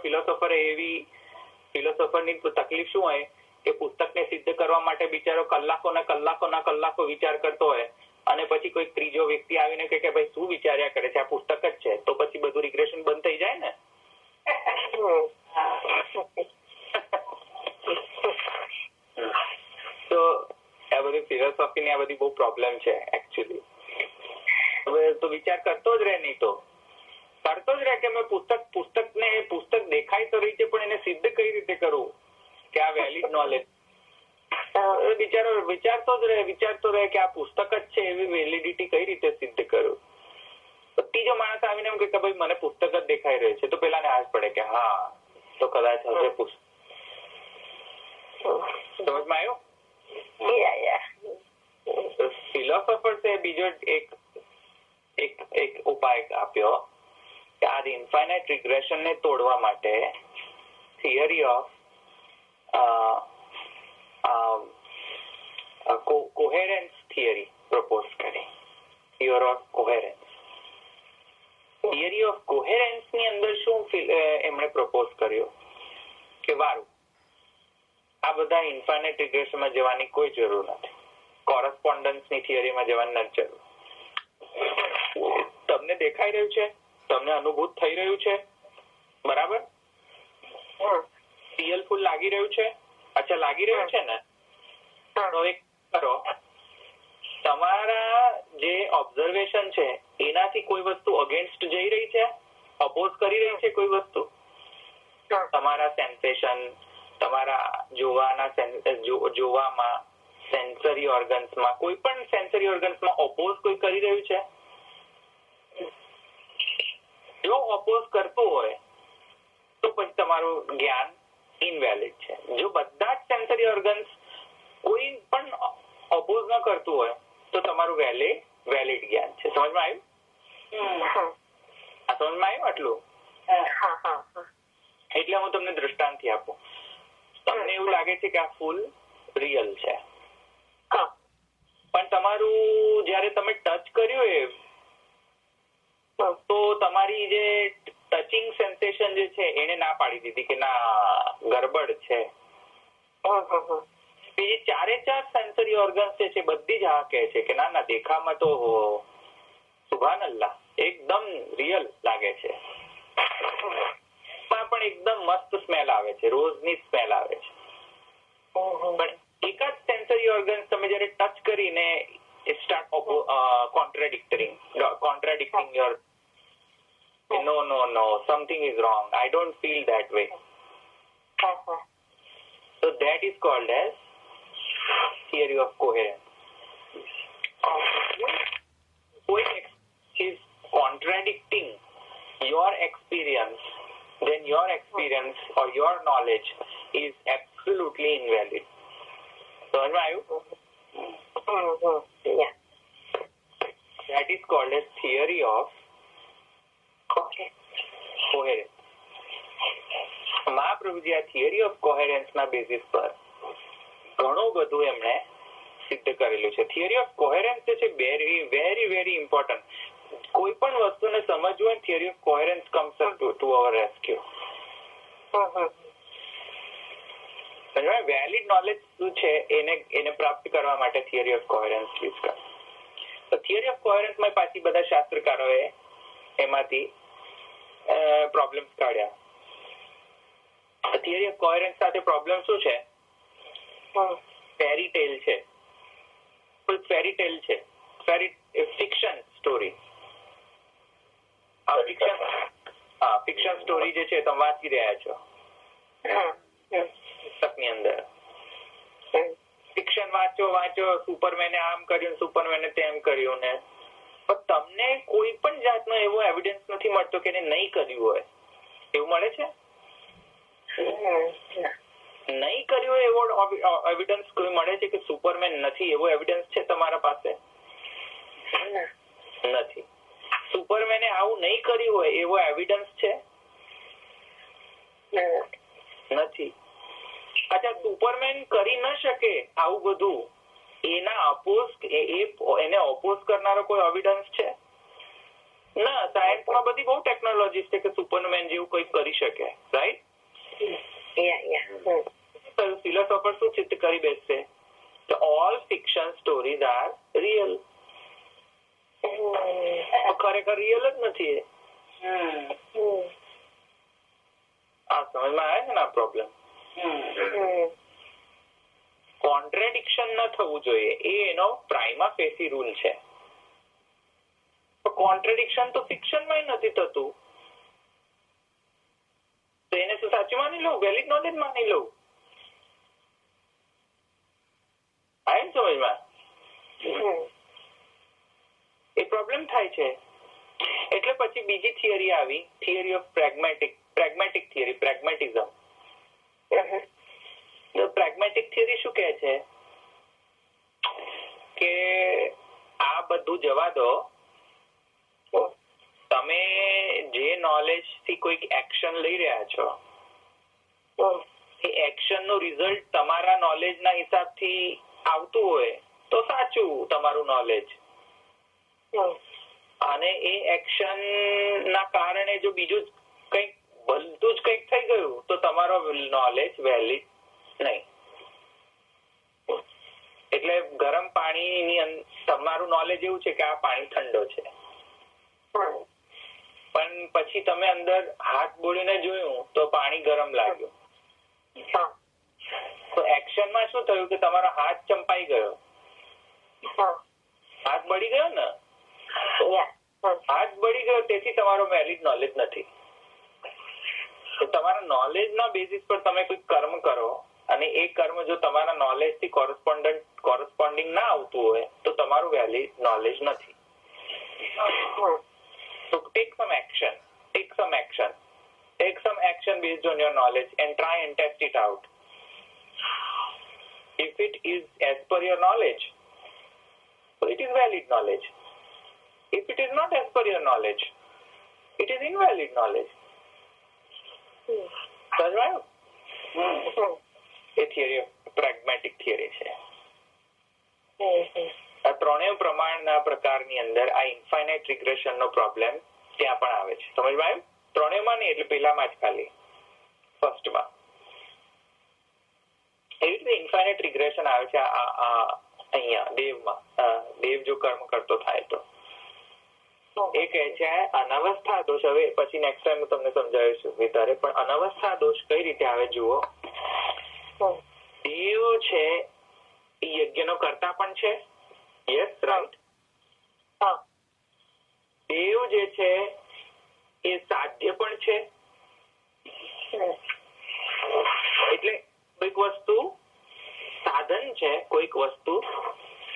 ફિલોસોફરની તકલીફ શું હોય કે પુસ્તકને સિદ્ધ કરવા માટે બિચારો કલાકો વિચાર કરતો હોય અને પછી કોઈ ત્રીજો વ્યક્તિ આવીને કે ભાઈ શું વિચાર્યા કરે છે, આ પુસ્તક જ છે, તો પછી બધું રિગ્રેશન બંધ થઈ જાય ને. તો આ બધી ફિલોસોફીની આ બધી બહુ પ્રોબ્લેમ છે એકચ્યુઅલી. હવે તો વિચાર કરતો જ રહે, નહીં તો કરતો જ રહે કે મેં પુસ્તક દેખાય તો રહી છે પણ એને સિદ્ધ કઈ રીતે કરવું કે આ વેલિડ નોલેજ. બિચારો વિચારતો રહે કે આ પુસ્તક જ છે એવી વેલિડિટી કઈ રીતે સિદ્ધ કરું. ત્રીજો માણસ આવીને એમ કે ભાઈ મને પુસ્તક જ દેખાઈ રહ્યું છે, તો પેલાને હાથ પડે કે હા તો કદાચ હશે પુસ્તક. સમજમાં આવ્યું? ફિલોસોફર્સે બીજો એક ઉપાય આપ્યો કે આ ઇન્ફાઇનાઇટ રિગ્રેશન ને તોડવા માટે theory of coherence theory propose કરી. Theory of coherence. Theory of coherence ની અંદર શું એમણે પ્રપોઝ કર્યો કે વારું આ બધા ઇન્ફાઇનાઇટ રિગ્રેશનમાં જવાની કોઈ જરૂર નથી, કોરસ્પોન્ડન્સની થિયરીમાં જવાની નથી જરૂર. તમને દેખાઈ રહ્યું છે, તમને અનુભૂત થઈ રહ્યું છે, બરાબર? રિયલફુલ લાગી રહ્યું છે? અચ્છા, લાગી રહ્યું છે ને? તો એક કરો, તમારા જે ઓબ્ઝર્વેશન છે એનાથી કોઈ વસ્તુ અગેન્સ્ટ જઈ રહી છે, અપોઝ કરી રહી છે કોઈ વસ્તુ? તમારા સેન્સેશન, તમારા જોવામાં સેન્સરી ઓર્ગન્સમાં, કોઈ પણ સેન્સરી ઓર્ગન્સમાં અપોઝ કોઈ કરી રહ્યું છે? જો અપોઝ કરતું હોય તો પછી તમારું જ્ઞાન ઇનવેલિડ છે. જો બધા જ સેન્સરી ઓર્ગન્સ કોઈ પણ અપોઝ ન કરતું હોય તો તમારું વેલિડ જ્ઞાન છે. સમજમાં આવ્યું? સમજમાં આવ્યું આટલું? એટલે હું તમને દ્રષ્ટાંતથી આપું. તમને એવું લાગે છે કે આ ફૂલ રિયલ છે, પણ તમારું જયારે તમે ટચ કર્યું એ તો તમારી જે ટચિંગ સેન્સેશન જે છે એને ના પાડી દીધી કે ના ગરબડ છે. બીજી ચારે ચાર સેન્સરી ઓર્ગન્સ જે છે બધી જ હા કહે છે કે ના દેખામાં તો સુભાનઅલ્લાહ એકદમ રિયલ લાગે છે, પણ એકદમ મસ્ત સ્મેલ આવે છે, રોઝની સ્મેલ આવે છે. પણ એક જ સેન્સરી ઓર્ગન્સ તમે જયારે ટચ કરીને start contradicting your no, something is wrong, I don't feel that way. So that is called as theory of coherence. When is contradicting your experience, then your experience or your knowledge is absolutely invalid. સમજમાં આવ્યું? Yeah. That is called as theory of Okay. coherence. Mahaprabhuji આ theory of કોહેરન્સ ના basis પર ઘણું બધું એમણે સિદ્ધ કરેલું છે. થિયરી ઓફ કોહેરન્સ જે છે વેરી વેરી વેરી ઇમ્પોર્ટન્ટ. કોઈ પણ વસ્તુને સમજવું હોય theory of coherence comes to our rescue. Valid knowledge શું છે એને પ્રાપ્ત કરવા માટે થિયરી ઓફ કોહેરન્સ યુઝ કરે. તો થિયરી ઓફ કોહેરન્સમાં પાછી બધા શાસ્ત્રકારોએ એમાંથી પ્રોબ્લેમ્સ કાઢ્યા. થિયરી ઓફ કોહેરન્સ સાથે પ્રોબ્લેમ શું છે? ફેરી ટેલ છે. ફેરી ટેલ છે, ફિક્શન સ્ટોરી. ફિક્શન સ્ટોરી જે છે તમે વાંચી રહ્યા છો પુસ્તકની અંદર. ફિક્શન વાંચો સુપરમેને આમ કર્યું, સુપરમેને તેમ કર્યું ને, પણ તમને કોઈ પણ જાતનો એવો એવિડન્સ નથી મળતો કે એને નહીં કર્યું હોય. એવું મળે છે? નહીં કર્યું એવો એવિડન્સ કોઈ મળે છે કે સુપરમેન નથી એવો એવિડન્સ છે તમારા પાસે? નથી. સુપરમેને આવું નહીં કર્યું હોય એવો એવિડન્સ છે? નથી. અચ્છા, સુપરમેન કરી ન શકે આવું બધું, એને ઓપોઝ કરનારો કોઈ એવિડન્સ છે? ના. સાયન્સમાં બધી બહુ ટેકનોલોજી છે કે સુપરમેન જેવું કોઈ કરી શકે, રાઈટ? ફિલોસોફર શું સિદ્ધ કરી બેસશે? All fiction stories are real. ખરેખર રિયલ જ નથી. આ સમજમાં આવે છે ને આ પ્રોબ્લેમ? કોન્ટ્રાડિક્શન ન થવું જોઈએ એ એનો પ્રાઇમા ફેસી રૂલ છે. કોન્ટ્રાડિક્શન તો ફિક્શનમાં નથી થતું, તો એને તો સાચું માની લઉં, વેલિડ નોલેજ માની લઉં. આવે ને સમજમાં? એ પ્રોબ્લેમ થાય છે. એટલે પછી બીજી થિયરી આવી, થિયરી ઓફ પ્રેગ્મેટિક થિયરી, પ્રેગ્મેટિઝમ. પ્રેગ્મેટિક થિયરી શું કહે છે કે આ બધું જવા દો, તમે જે નોલેજ થી કોઈક એક્શન લઈ રહ્યા છો એ એક્શન નું રિઝલ્ટ તમારા નોલેજ ના હિસાબથી આવતું હોય તો સાચું તમારું નોલેજ, અને એ એક્શન ના કારણે જો બીજું કંઈક બધું જ કંઈક થઈ ગયું તો તમારો નોલેજ વેલિડ નહીં. એટલે ગરમ પાણીની તમારું નોલેજ એવું છે કે આ પાણી ઠંડો છે, પણ પછી તમે અંદર હાથ બોળીને જોયું તો પાણી ગરમ લાગ્યું. તો એક્શનમાં શું થયું કે તમારો હાથ ચંપાઈ ગયો, હાથ બળી ગયો ને, હાથ બળી ગયો, તેથી તમારો વેલિડ નોલેજ નથી. તો તમારા નોલેજ ના બેઝિસ પર તમે કોઈ કર્મ કરો અને એ કર્મ જો તમારા નોલેજ થી કોરસ્પોન્ડિંગ ના આવતું હોય તો તમારું વેલિડ નોલેજ નથી. So take some action based on your knowledge and try and test it out. If it is as per your knowledge, so it is valid knowledge. If it is not as per your knowledge, it is invalid knowledge. સમજાયું? એ theory પ્રેગ્મેટિક theory છે. આ ત્રણેય પ્રમાણના પ્રકારની અંદર આ infinite regression નો problem ત્યાં પણ આવે છે. સમજમાં આવ્યું? ત્રણેયમાં નહીં, એટલે પેલામાં જ ખાલી ફર્સ્ટમાં. એવી રીતે ઇન્ફાઇનાઇટ રિગ્રેશન આવે છે અહીંયા દેવમાં. દેવ જો કર્મ કરતો થાય તો એ કહે છે અનવસ્થા દોષ. હવે પછી નેક્સ્ટ ટાઈમ હું તમને સમજાવીશું વિતારે, પણ અનવસ્થા દોષ કઈ રીતે આવે જુઓ. દેવ છે એ યજ્ઞનો કર્તા પણ છે. Yes, right. દેવ જે છે એ સાધ્ય પણ છે. એટલે કોઈક વસ્તુ સાધન છે, કોઈક વસ્તુ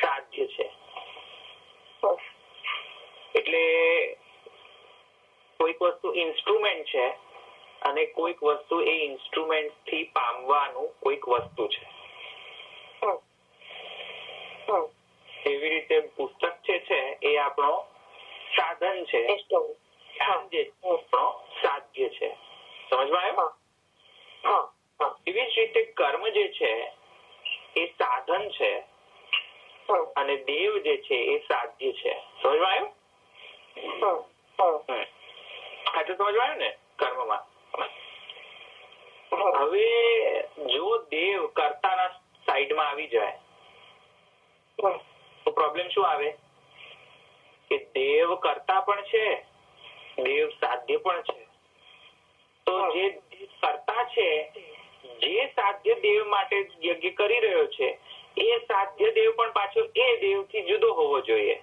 સાધ્ય છે. એટલે કોઈક વસ્તુ ઇન્સ્ટ્રુમેન્ટ છે અને કોઈક વસ્તુ એ ઇન્સ્ટ્રુમેન્ટ થી પામવાનું કોઈક વસ્તુ છે. એવી રીતે પુસ્તક છે એ આપણો સાધન છે, આપણો સાધ્ય છે. સમજમાં આવ્યું? એવી જ રીતે કર્મ જે છે એ સાધન છે અને દેવ જે છે એ સાધ્ય છે. સમજમાં આવ્યું? આ તો સમજમાં આવ્યું ને કર્મમાં. હવે જો દેવ કર્તાના સાઈડમાં આવી જાય તો પ્રોબ્લેમ શું આવે કે દેવ કર્તા પણ છે, દેવ સાધ્ય પણ છે. તો જે કર્તા છે, જે સાધ્ય દેવ માટે યજ્ઞ કરી રહ્યો છે, એ સાધ્ય દેવ પણ પાછો એ દેવથી જુદો હોવો જોઈએ.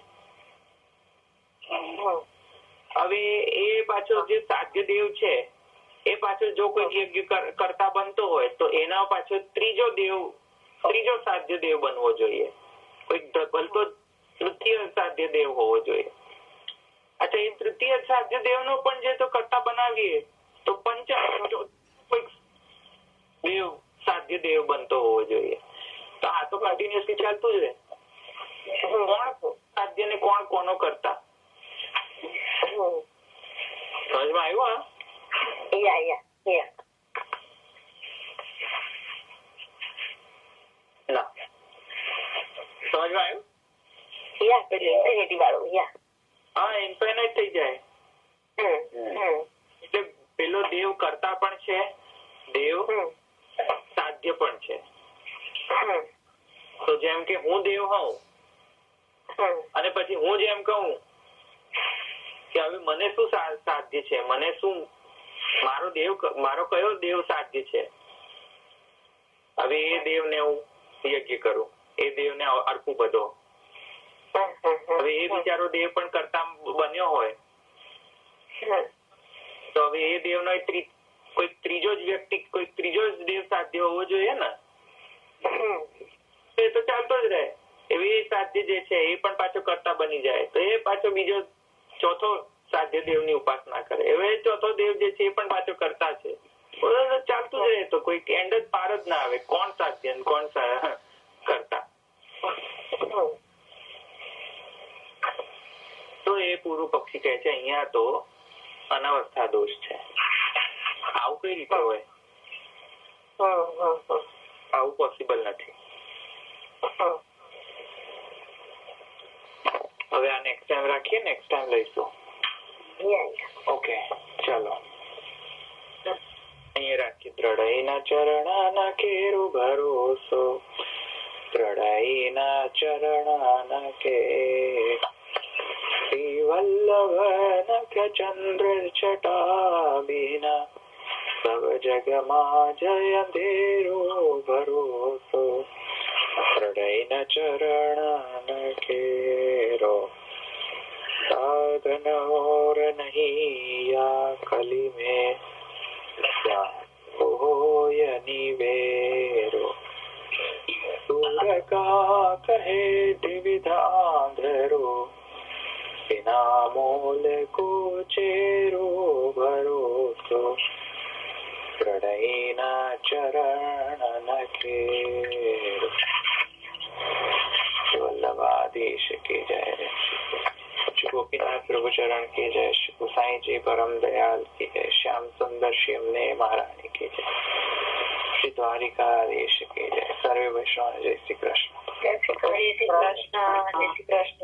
હવે એ પાછો જે સાધ્ય દેવ છે એ પાછો જો કોઈ યજ્ઞ કરતા બનતો હોય તો એના પાછો ત્રીજો સાધ્ય દેવ બનવો જોઈએ. કોઈ બનતો તૃતીય સાધ્ય દેવ હોવો જોઈએ. અચ્છા, એ તૃતીય સાધ્ય દેવ નો પણ જે તો કરતા બનાવીએ તો કોઈ દેવ સાધ્ય દેવ બનતો હોવો જોઈએ. તો આ તો કન્ટિન્યુઅસલી ચાલતું જ રહે. કોણ સાધ્ય ને કોણ કોનો કરતા? સમજમાં આવ્યું? ના, સમજમાં આવ્યું? હા, ઇન્ફાઇનાઇટ થઈ જાય. એટલે પેલો દેવ કરતા પણ છે, દેવ સાધ્ય પણ છે. તો જેમ કે હું દેવ હોઉં અને પછી હું જેમ કહું કે હવે મને શું સાધ્ય છે, મને શું મારો કયો દેવ સાધ્ય છે, હવે એ દેવને હું યજ્ઞ કરું, એ દેવને અર્પું બધો. હવે એ બિચારો દેવ પણ કરતા બન્યો હોય તો હવે એ દેવનો કોઈ ત્રીજો જ વ્યક્તિ, કોઈ ત્રીજો જ દેવ સાધ્ય હોવો જોઈએ ને. એ તો ચાલતો જ રહે. એવી સાધ્ય જે છે એ પણ પાછો કરતા બની જાય તો એ પાછો બીજો ચોથો સાધ્ય દેવની ઉપાસના કરે. હવે ચોથો દેવ જે છે એ પણ પાછો કરતા છે. ચાલતું જ રહે. તો કોઈ એન્ડ જ પાર જ ના આવે કોણ સાધ્ય ને કોણ કરતા. તો એ પૂર્વ પક્ષી કહે છે અહીંયા તો અનવસ્થા દોષ છે. આવું કઈ રીતે હોય? આવું પોસિબલ નથી. હવે આ નેક્સ્ટ ટાઈમ રાખીએ, નેક્સ્ટ ટાઈમ લઈશું. ઓકે, ચાલો અહીંયા રાખીએ. ત્રણેયના ચરણાના કેરો ભરોસો, ત્રણેયના ચરણાના કે શ્રી વલ્લભ નખ ચંદ્ર છટા બીના સબ જગમાં જય અંધેરો ભરોસો, ત્રણેયના ચરણાના કેરો साधन और नहीं या कली में होय निवेरो, सूर का कहे द्विविधांधरो, बिना मोल को चेरो भरोસો, प्रणयना चरण नखेरो. वल्लभाधीश की जय. श्री गोपीनाथ प्रभु चरण की जय. श्री गोसाई जी परम दयाल की जय. श्याम सुंदर शिवने महारानी की जय. श्री द्वारिकाधीश की जय. सर्वे वैष्णव जय श्री कृष्ण. જય શ્રી કૃષ્ણ. જય શ્રી કૃષ્ણ.